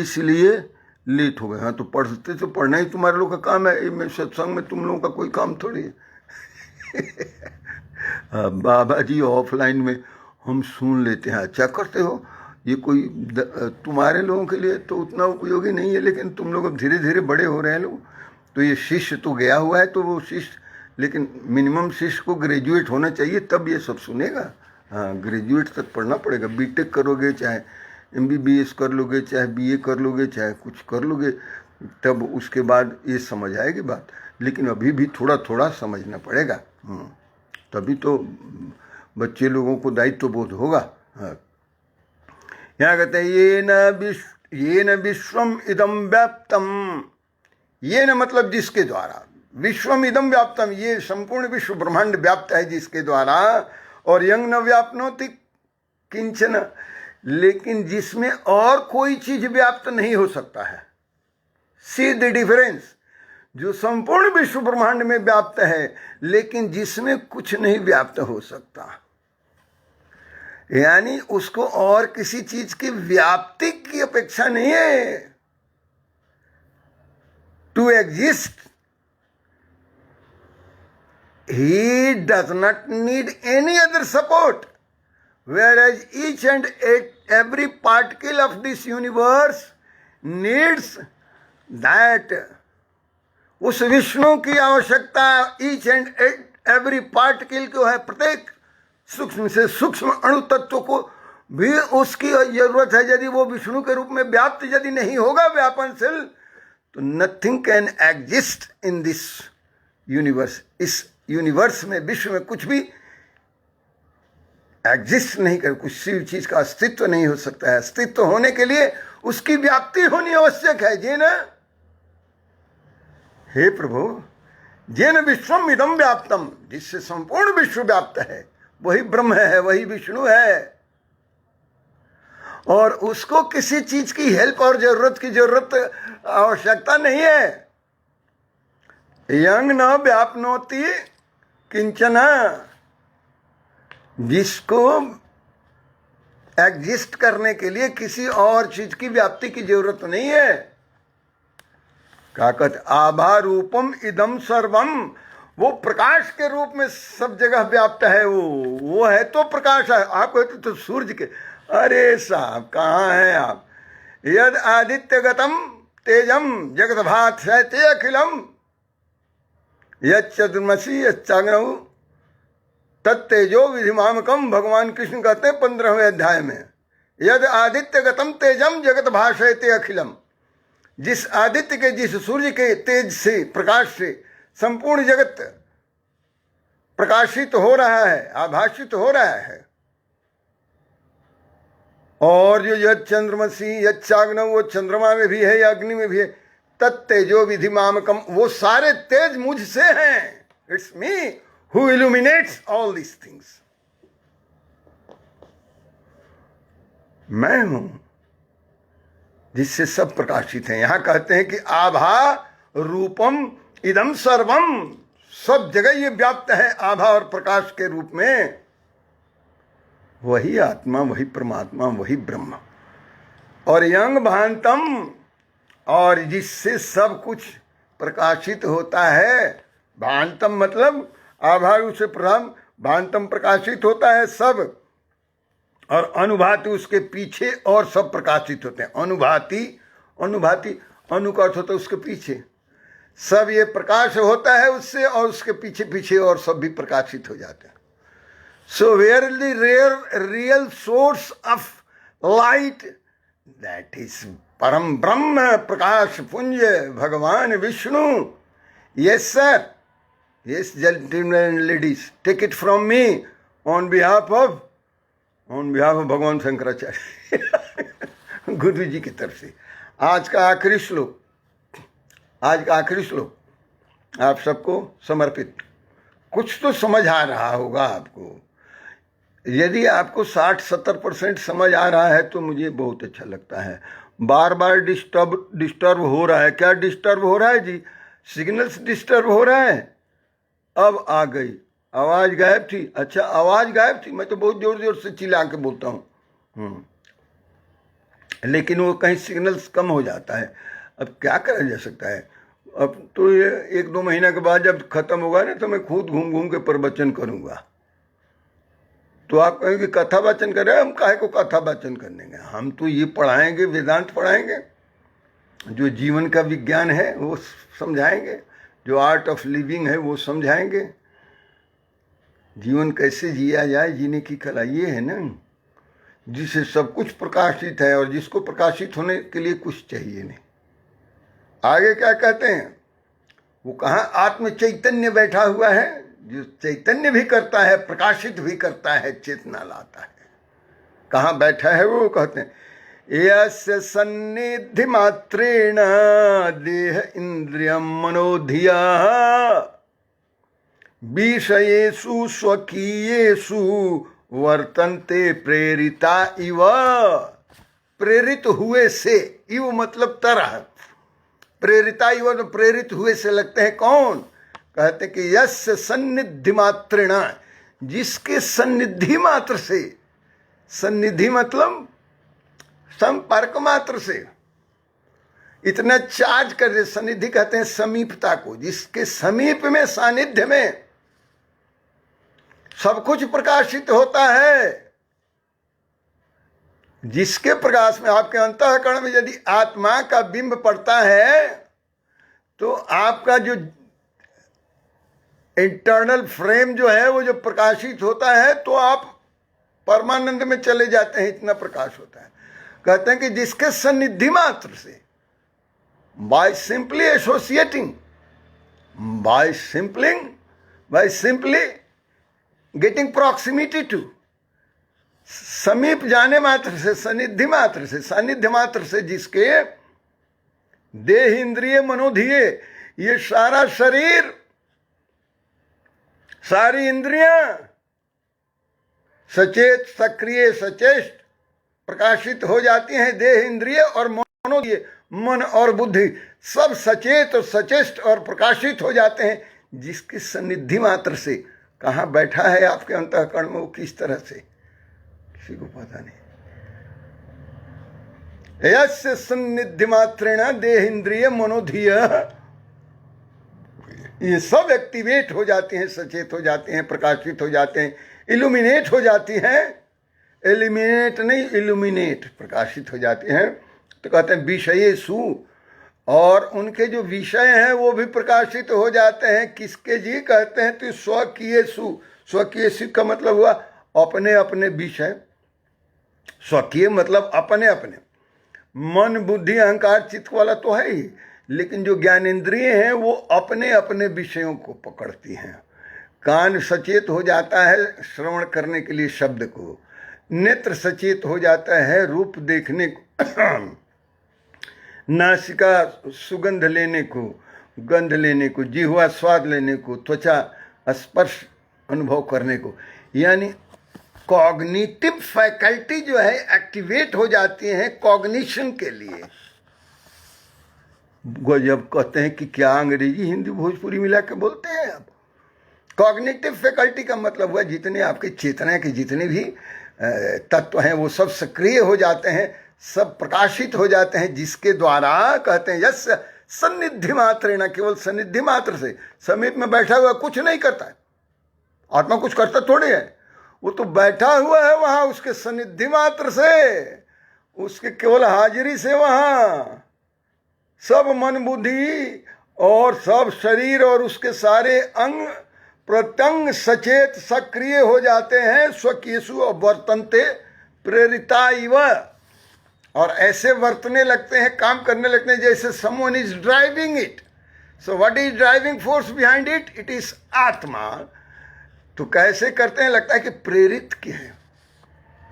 इसलिए लेट हो गए। हाँ, तो पढ़ते तो पढ़ना ही तुम्हारे लोग का काम है। मैं सत्संग में तुम लोगों का कोई काम थोड़ी है। बाबा जी ऑफलाइन में हम सुन लेते हैं। अच्छा करते हो। ये कोई तुम्हारे लोगों के लिए तो उतना उपयोगी नहीं है, लेकिन तुम लोग अब धीरे धीरे बड़े हो रहे हैं लोग। तो ये शिष्य तो गया हुआ है, तो वो शिष्य, लेकिन मिनिमम शिष्य को ग्रेजुएट होना चाहिए, तब ये सब सुनेगा। हाँ, ग्रेजुएट तक पढ़ना पड़ेगा। बीटेक करोगे, चाहे MBBS कर लोगे, चाहे BA कर लोगे, चाहे कुछ कर लोगे, तब उसके बाद ये समझ आएगी बात। लेकिन अभी भी थोड़ा थोड़ा समझना पड़ेगा, तभी तो बच्चे लोगों को दायित्व बोध होगा। हाँ, यहाँ कहते हैं ये न विश्वम इदम व्याप्तम। ये न मतलब जिसके द्वारा, विश्वम इदम व्याप्तम, ये संपूर्ण विश्व ब्रह्मांड व्याप्त है जिसके द्वारा। और यंग न व्याप्नोति किंचन, लेकिन जिसमें और कोई चीज व्याप्त नहीं हो सकता है। See the difference. जो संपूर्ण विश्व ब्रह्मांड में व्याप्त है, लेकिन जिसमें कुछ नहीं व्याप्त हो सकता, यानी उसको और किसी चीज की व्याप्ति की अपेक्षा नहीं है to exist. He does not need any other support, whereas each and every particle of this universe needs that. उस विष्णु की आवश्यकता ईच एंड एवरी पार्टिकल को है। प्रत्येक सूक्ष्म से सूक्ष्म अणु तत्व को भी उसकी जरूरत है। यदि वो विष्णु के रूप में व्याप्त यदि नहीं होगा व्यापनशील, तो nothing can exist in this universe. इस यूनिवर्स में, विश्व में कुछ भी एग्जिस्ट नहीं कर, किसी चीज का अस्तित्व नहीं हो सकता है। अस्तित्व होने के लिए उसकी व्याप्ति होनी आवश्यक है। जे न, हे प्रभु, जेन विश्वम इदम व्याप्तम, जिससे संपूर्ण विश्व व्याप्त है, वही ब्रह्म है, वही विष्णु है। और उसको किसी चीज की हेल्प और जरूरत की आवश्यकता नहीं है। यंग न व्यापनोति किंचन, जिसको एग्जिस्ट करने के लिए किसी और चीज की व्याप्ति की जरूरत नहीं है। क्या कहते, आभा रूपम इदम सर्वम, वो प्रकाश के रूप में सब जगह व्याप्त है। वो है तो प्रकाश है। आप कहते तो सूर्य के, अरे साहब कहाँ हैं आप? यद आदित्य गतम तेजम जगत भासते अखिलम, यद चतुर्मसी यच्चाग्नौ तत्तेजो विधिमामकम। भगवान कृष्ण कहते हैं 15वें अध्याय में, यद आदित्य गतम तेजम जगत भासते अखिलम। जिस आदित्य के, जिस सूर्य के तेज से, प्रकाश से संपूर्ण जगत प्रकाशित हो रहा है, आभाषित हो रहा है। और जो यद चंद्रमसी यच्चाग्नौ, वो चंद्रमा में भी है या अग्नि में भी है। तत्तेजो विधिमामकम, वो सारे तेज मुझसे हैं। It's me who illuminates all these things. मैं हूं जिससे सब प्रकाशित हैं। यहां कहते हैं कि आभा रूपम इदम सर्वम, सब जगह ये व्याप्त है आभा और प्रकाश के रूप में। वही आत्मा, वही परमात्मा, वही ब्रह्म। और यंग भांतम, और जिससे सब कुछ प्रकाशित होता है। भांतम मतलब आभा रूप से प्रथम, भांतम प्रकाशित होता है सब, और अनुभाति उसके पीछे और सब प्रकाशित होते हैं। अनुभाति, अनुभाति, अनु का अर्थ होता है उसके पीछे। सब ये प्रकाश होता है उससे, और उसके पीछे पीछे और सब भी प्रकाशित हो जाते हैं। So where the real source of light, that is परम ब्रह्म प्रकाश पुंज भगवान Vishnu. Yes sir, yes gentleman and ladies, take it from me on behalf of भगवान शंकराचार्य गुरु जी की तरफ से। आज का आखिरी श्लोक आप सबको समर्पित। कुछ तो समझ आ रहा होगा आपको। यदि आपको 60-70% समझ आ रहा है तो मुझे बहुत अच्छा लगता है। बार बार डिस्टर्ब हो रहा है। क्या डिस्टर्ब हो रहा है जी? सिग्नल्स डिस्टर्ब हो रहा है। अब आ गई आवाज, गायब थी। अच्छा, आवाज गायब थी। मैं तो बहुत जोर जोर से चिल्ला के बोलता हूँ, लेकिन वो कहीं सिग्नल्स कम हो जाता है। अब क्या करा जा सकता है? अब तो ये 1-2 महीना के बाद जब खत्म होगा ना, तो मैं खुद घूम घूम के प्रवचन करूँगा। तो आप कहेंगे कथा वाचन कर रहे हैं। हम काहे को कथा वाचन करने गए? हम तो ये पढ़ाएंगे, वेदांत पढ़ाएंगे, जो जीवन का विज्ञान है वो समझाएंगे, जो आर्ट ऑफ लिविंग है वो समझाएंगे। जीवन कैसे जिया जाए, जीने की कला ये है ना, जिससे सब कुछ प्रकाशित है, और जिसको प्रकाशित होने के लिए कुछ चाहिए नहीं। आगे क्या कहते हैं? वो कहाँ आत्म चैतन्य बैठा हुआ है, जो चैतन्य भी करता है, प्रकाशित भी करता है, चेतना लाता है। कहाँ बैठा है वो? कहते हैं यस्य सन्निधि मात्रेण देह इंद्रियम मनोधिया विषयेषु स्वकीयेषु वर्तन्ते प्रेरिता इव। प्रेरित हुए से, इव मतलब तरह, प्रेरिता इव तो प्रेरित हुए से लगते हैं कौन? कहते कि यस्य सन्निधि मात्रेण, जिसके सन्निधि मात्र से, सन्निधि मतलब संपर्क मात्र से, इतना चार्ज कर दे। सन्निधि कहते हैं समीपता को, जिसके समीप में, सानिध्य में सब कुछ प्रकाशित होता है। जिसके प्रकाश में, आपके अंतःकरण में यदि आत्मा का बिंब पड़ता है, तो आपका जो इंटरनल फ्रेम जो है वो जो प्रकाशित होता है, तो आप परमानंद में चले जाते हैं, इतना प्रकाश होता है। कहते हैं कि जिसके सन्निधि मात्र से, by simply associating, by simply getting proximity to, समीप जाने मात्र से, सानिध्य मात्र से, सानिध्य मात्र से जिसके देह इंद्रिय मनोधिये, ये सारा शरीर, सारी इंद्रियां सचेत सक्रिय सचेष्ट प्रकाशित हो जाती हैं। देह इंद्रिय और मनोधिये, मन और बुद्धि सब सचेत और सचेष्ट और प्रकाशित हो जाते हैं जिसकी सन्निधि मात्र से। कहाँ बैठा है आपके अंतःकरण में वो, किस तरह से, किसी को पता नहीं। यस्य सन्निधि मात्रेण देह इंद्रिय मनोधिय, ये सब एक्टिवेट हो जाते हैं, सचेत हो जाते हैं, प्रकाशित हो जाते हैं, इल्यूमिनेट हो जाती हैं। एलिमिनेट नहीं, इल्यूमिनेट, प्रकाशित हो जाते हैं। तो कहते हैं विषयेषु, और उनके जो विषय हैं वो भी प्रकाशित हो जाते हैं। किसके जी? कहते हैं तो स्वकीयेषु। स्वकीयेषु का मतलब हुआ अपने अपने विषय। स्वकीय मतलब अपने अपने। मन बुद्धि अहंकार चित्त वाला तो है ही, लेकिन जो ज्ञानेंद्रिय हैं वो अपने अपने विषयों को पकड़ती हैं। कान सचेत हो जाता है श्रवण करने के लिए शब्द को, नेत्र सचेत हो जाता है रूप देखने को, नासिका सुगंध लेने को, गंध लेने को, जिह्वा स्वाद लेने को, त्वचा स्पर्श अनुभव करने को। यानी कॉग्निटिव फैकल्टी जो है एक्टिवेट हो जाती है कॉग्निशन के लिए। जब कहते हैं कि क्या अंग्रेजी हिंदी भोजपुरी मिला के बोलते हैं आप? कॉग्निटिव फैकल्टी का मतलब हुआ जितने आपके चेतना के जितने भी तत्व हैं वो सब सक्रिय हो जाते हैं, सब प्रकाशित हो जाते हैं, जिसके द्वारा कहते हैं यस्य सन्निधि मात्र, न केवल सन्निधि मात्र से, समीप में बैठा हुआ कुछ नहीं करता है। आत्मा कुछ करता थोड़ी है, वो तो बैठा हुआ है वहां, उसके सन्निधि मात्र से, उसके केवल हाजिरी से वहां सब मन बुद्धि और सब शरीर और उसके सारे अंग प्रत्यंग सचेत सक्रिय हो जाते हैं। स्वकीयेषु वर्तन्ते प्रेरिता इव, और ऐसे वर्तने लगते हैं, काम करने लगते हैं जैसे someone is driving it. So what is driving force behind it? It is आत्मा। तो कैसे करते हैं? लगता है कि प्रेरित के हैं,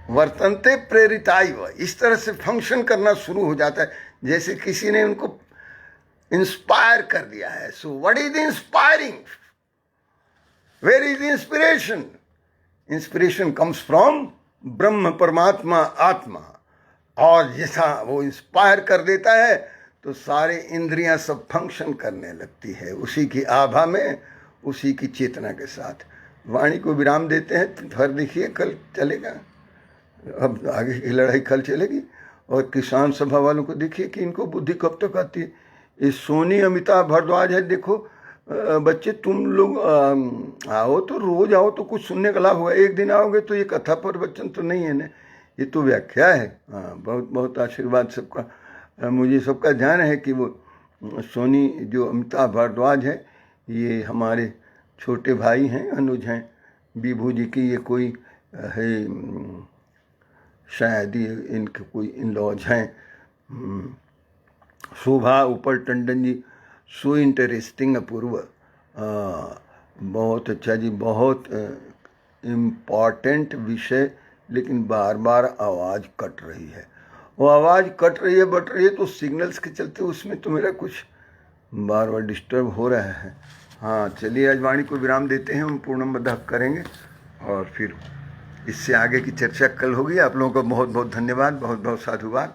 वर्तन्ते प्रेरिताइव, इस तरह से फंक्शन करना शुरू हो जाता है जैसे किसी ने उनको इंस्पायर कर दिया है। So what is inspiring? Where is inspiration? Inspiration comes from ब्रह्म परमात्मा आत्मा, और जैसा वो इंस्पायर कर देता है तो सारे इंद्रियां सब फंक्शन करने लगती है उसी की आभा में, उसी की चेतना के साथ। वाणी को विराम देते हैं, फिर देखिए कल चलेगा, अब आगे की लड़ाई कल चलेगी। और किसान सभा वालों को देखिए कि इनको बुद्धि कब तक आती है। ये सोनी अमिताभ भारद्वाज है, देखो बच्चे तुम लोग आओ तो रोज आओ तो कुछ सुनने का लाभ होगा। एक दिन आओगे तो ये कथा पर वचन तो नहीं है ना, ये तो व्याख्या है। हाँ, बहुत बहुत आशीर्वाद सबका। मुझे सबका ध्यान है कि वो सोनी जो अमिताभ भारद्वाज है, ये हमारे छोटे भाई हैं, अनुज हैं, विभू जी की ये कोई है, शायद ये इनके कोई इन लॉज हैं। शोभा ऊपर टंडन जी, सो इंटरेस्टिंग, अपूर्व, बहुत अच्छा जी, बहुत इम्पॉर्टेंट विषय, लेकिन बार बार आवाज़ कट रही है। वो आवाज़ कट रही है, बट रही है, तो सिग्नल्स के चलते उसमें तो मेरा कुछ बार बार डिस्टर्ब हो रहा है। हाँ चलिए, आज वाणी को विराम देते हैं, हम पूर्णमदः करेंगे और फिर इससे आगे की चर्चा कल होगी। आप लोगों का बहुत बहुत धन्यवाद, बहुत बहुत साधुवाद।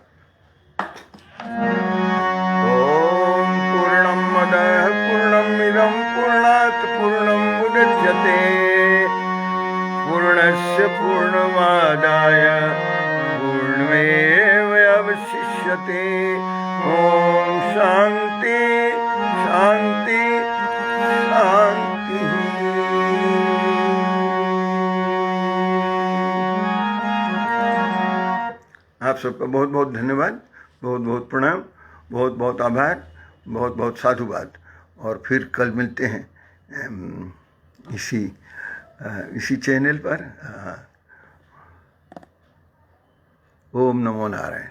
ओम पूर्णमदः पूर्णमिदं पूर्णात् पूर्णमुदच्यते पूर्णस्य पूर्णमादाय पूर्णमेवावशिष्यते। ओम शांति शांति शांति। आप सबका बहुत बहुत धन्यवाद, बहुत बहुत प्रणाम, बहुत बहुत आभार, बहुत बहुत साधुवाद। और फिर कल मिलते हैं इसी चैनल पर। ओम नमो नारायण।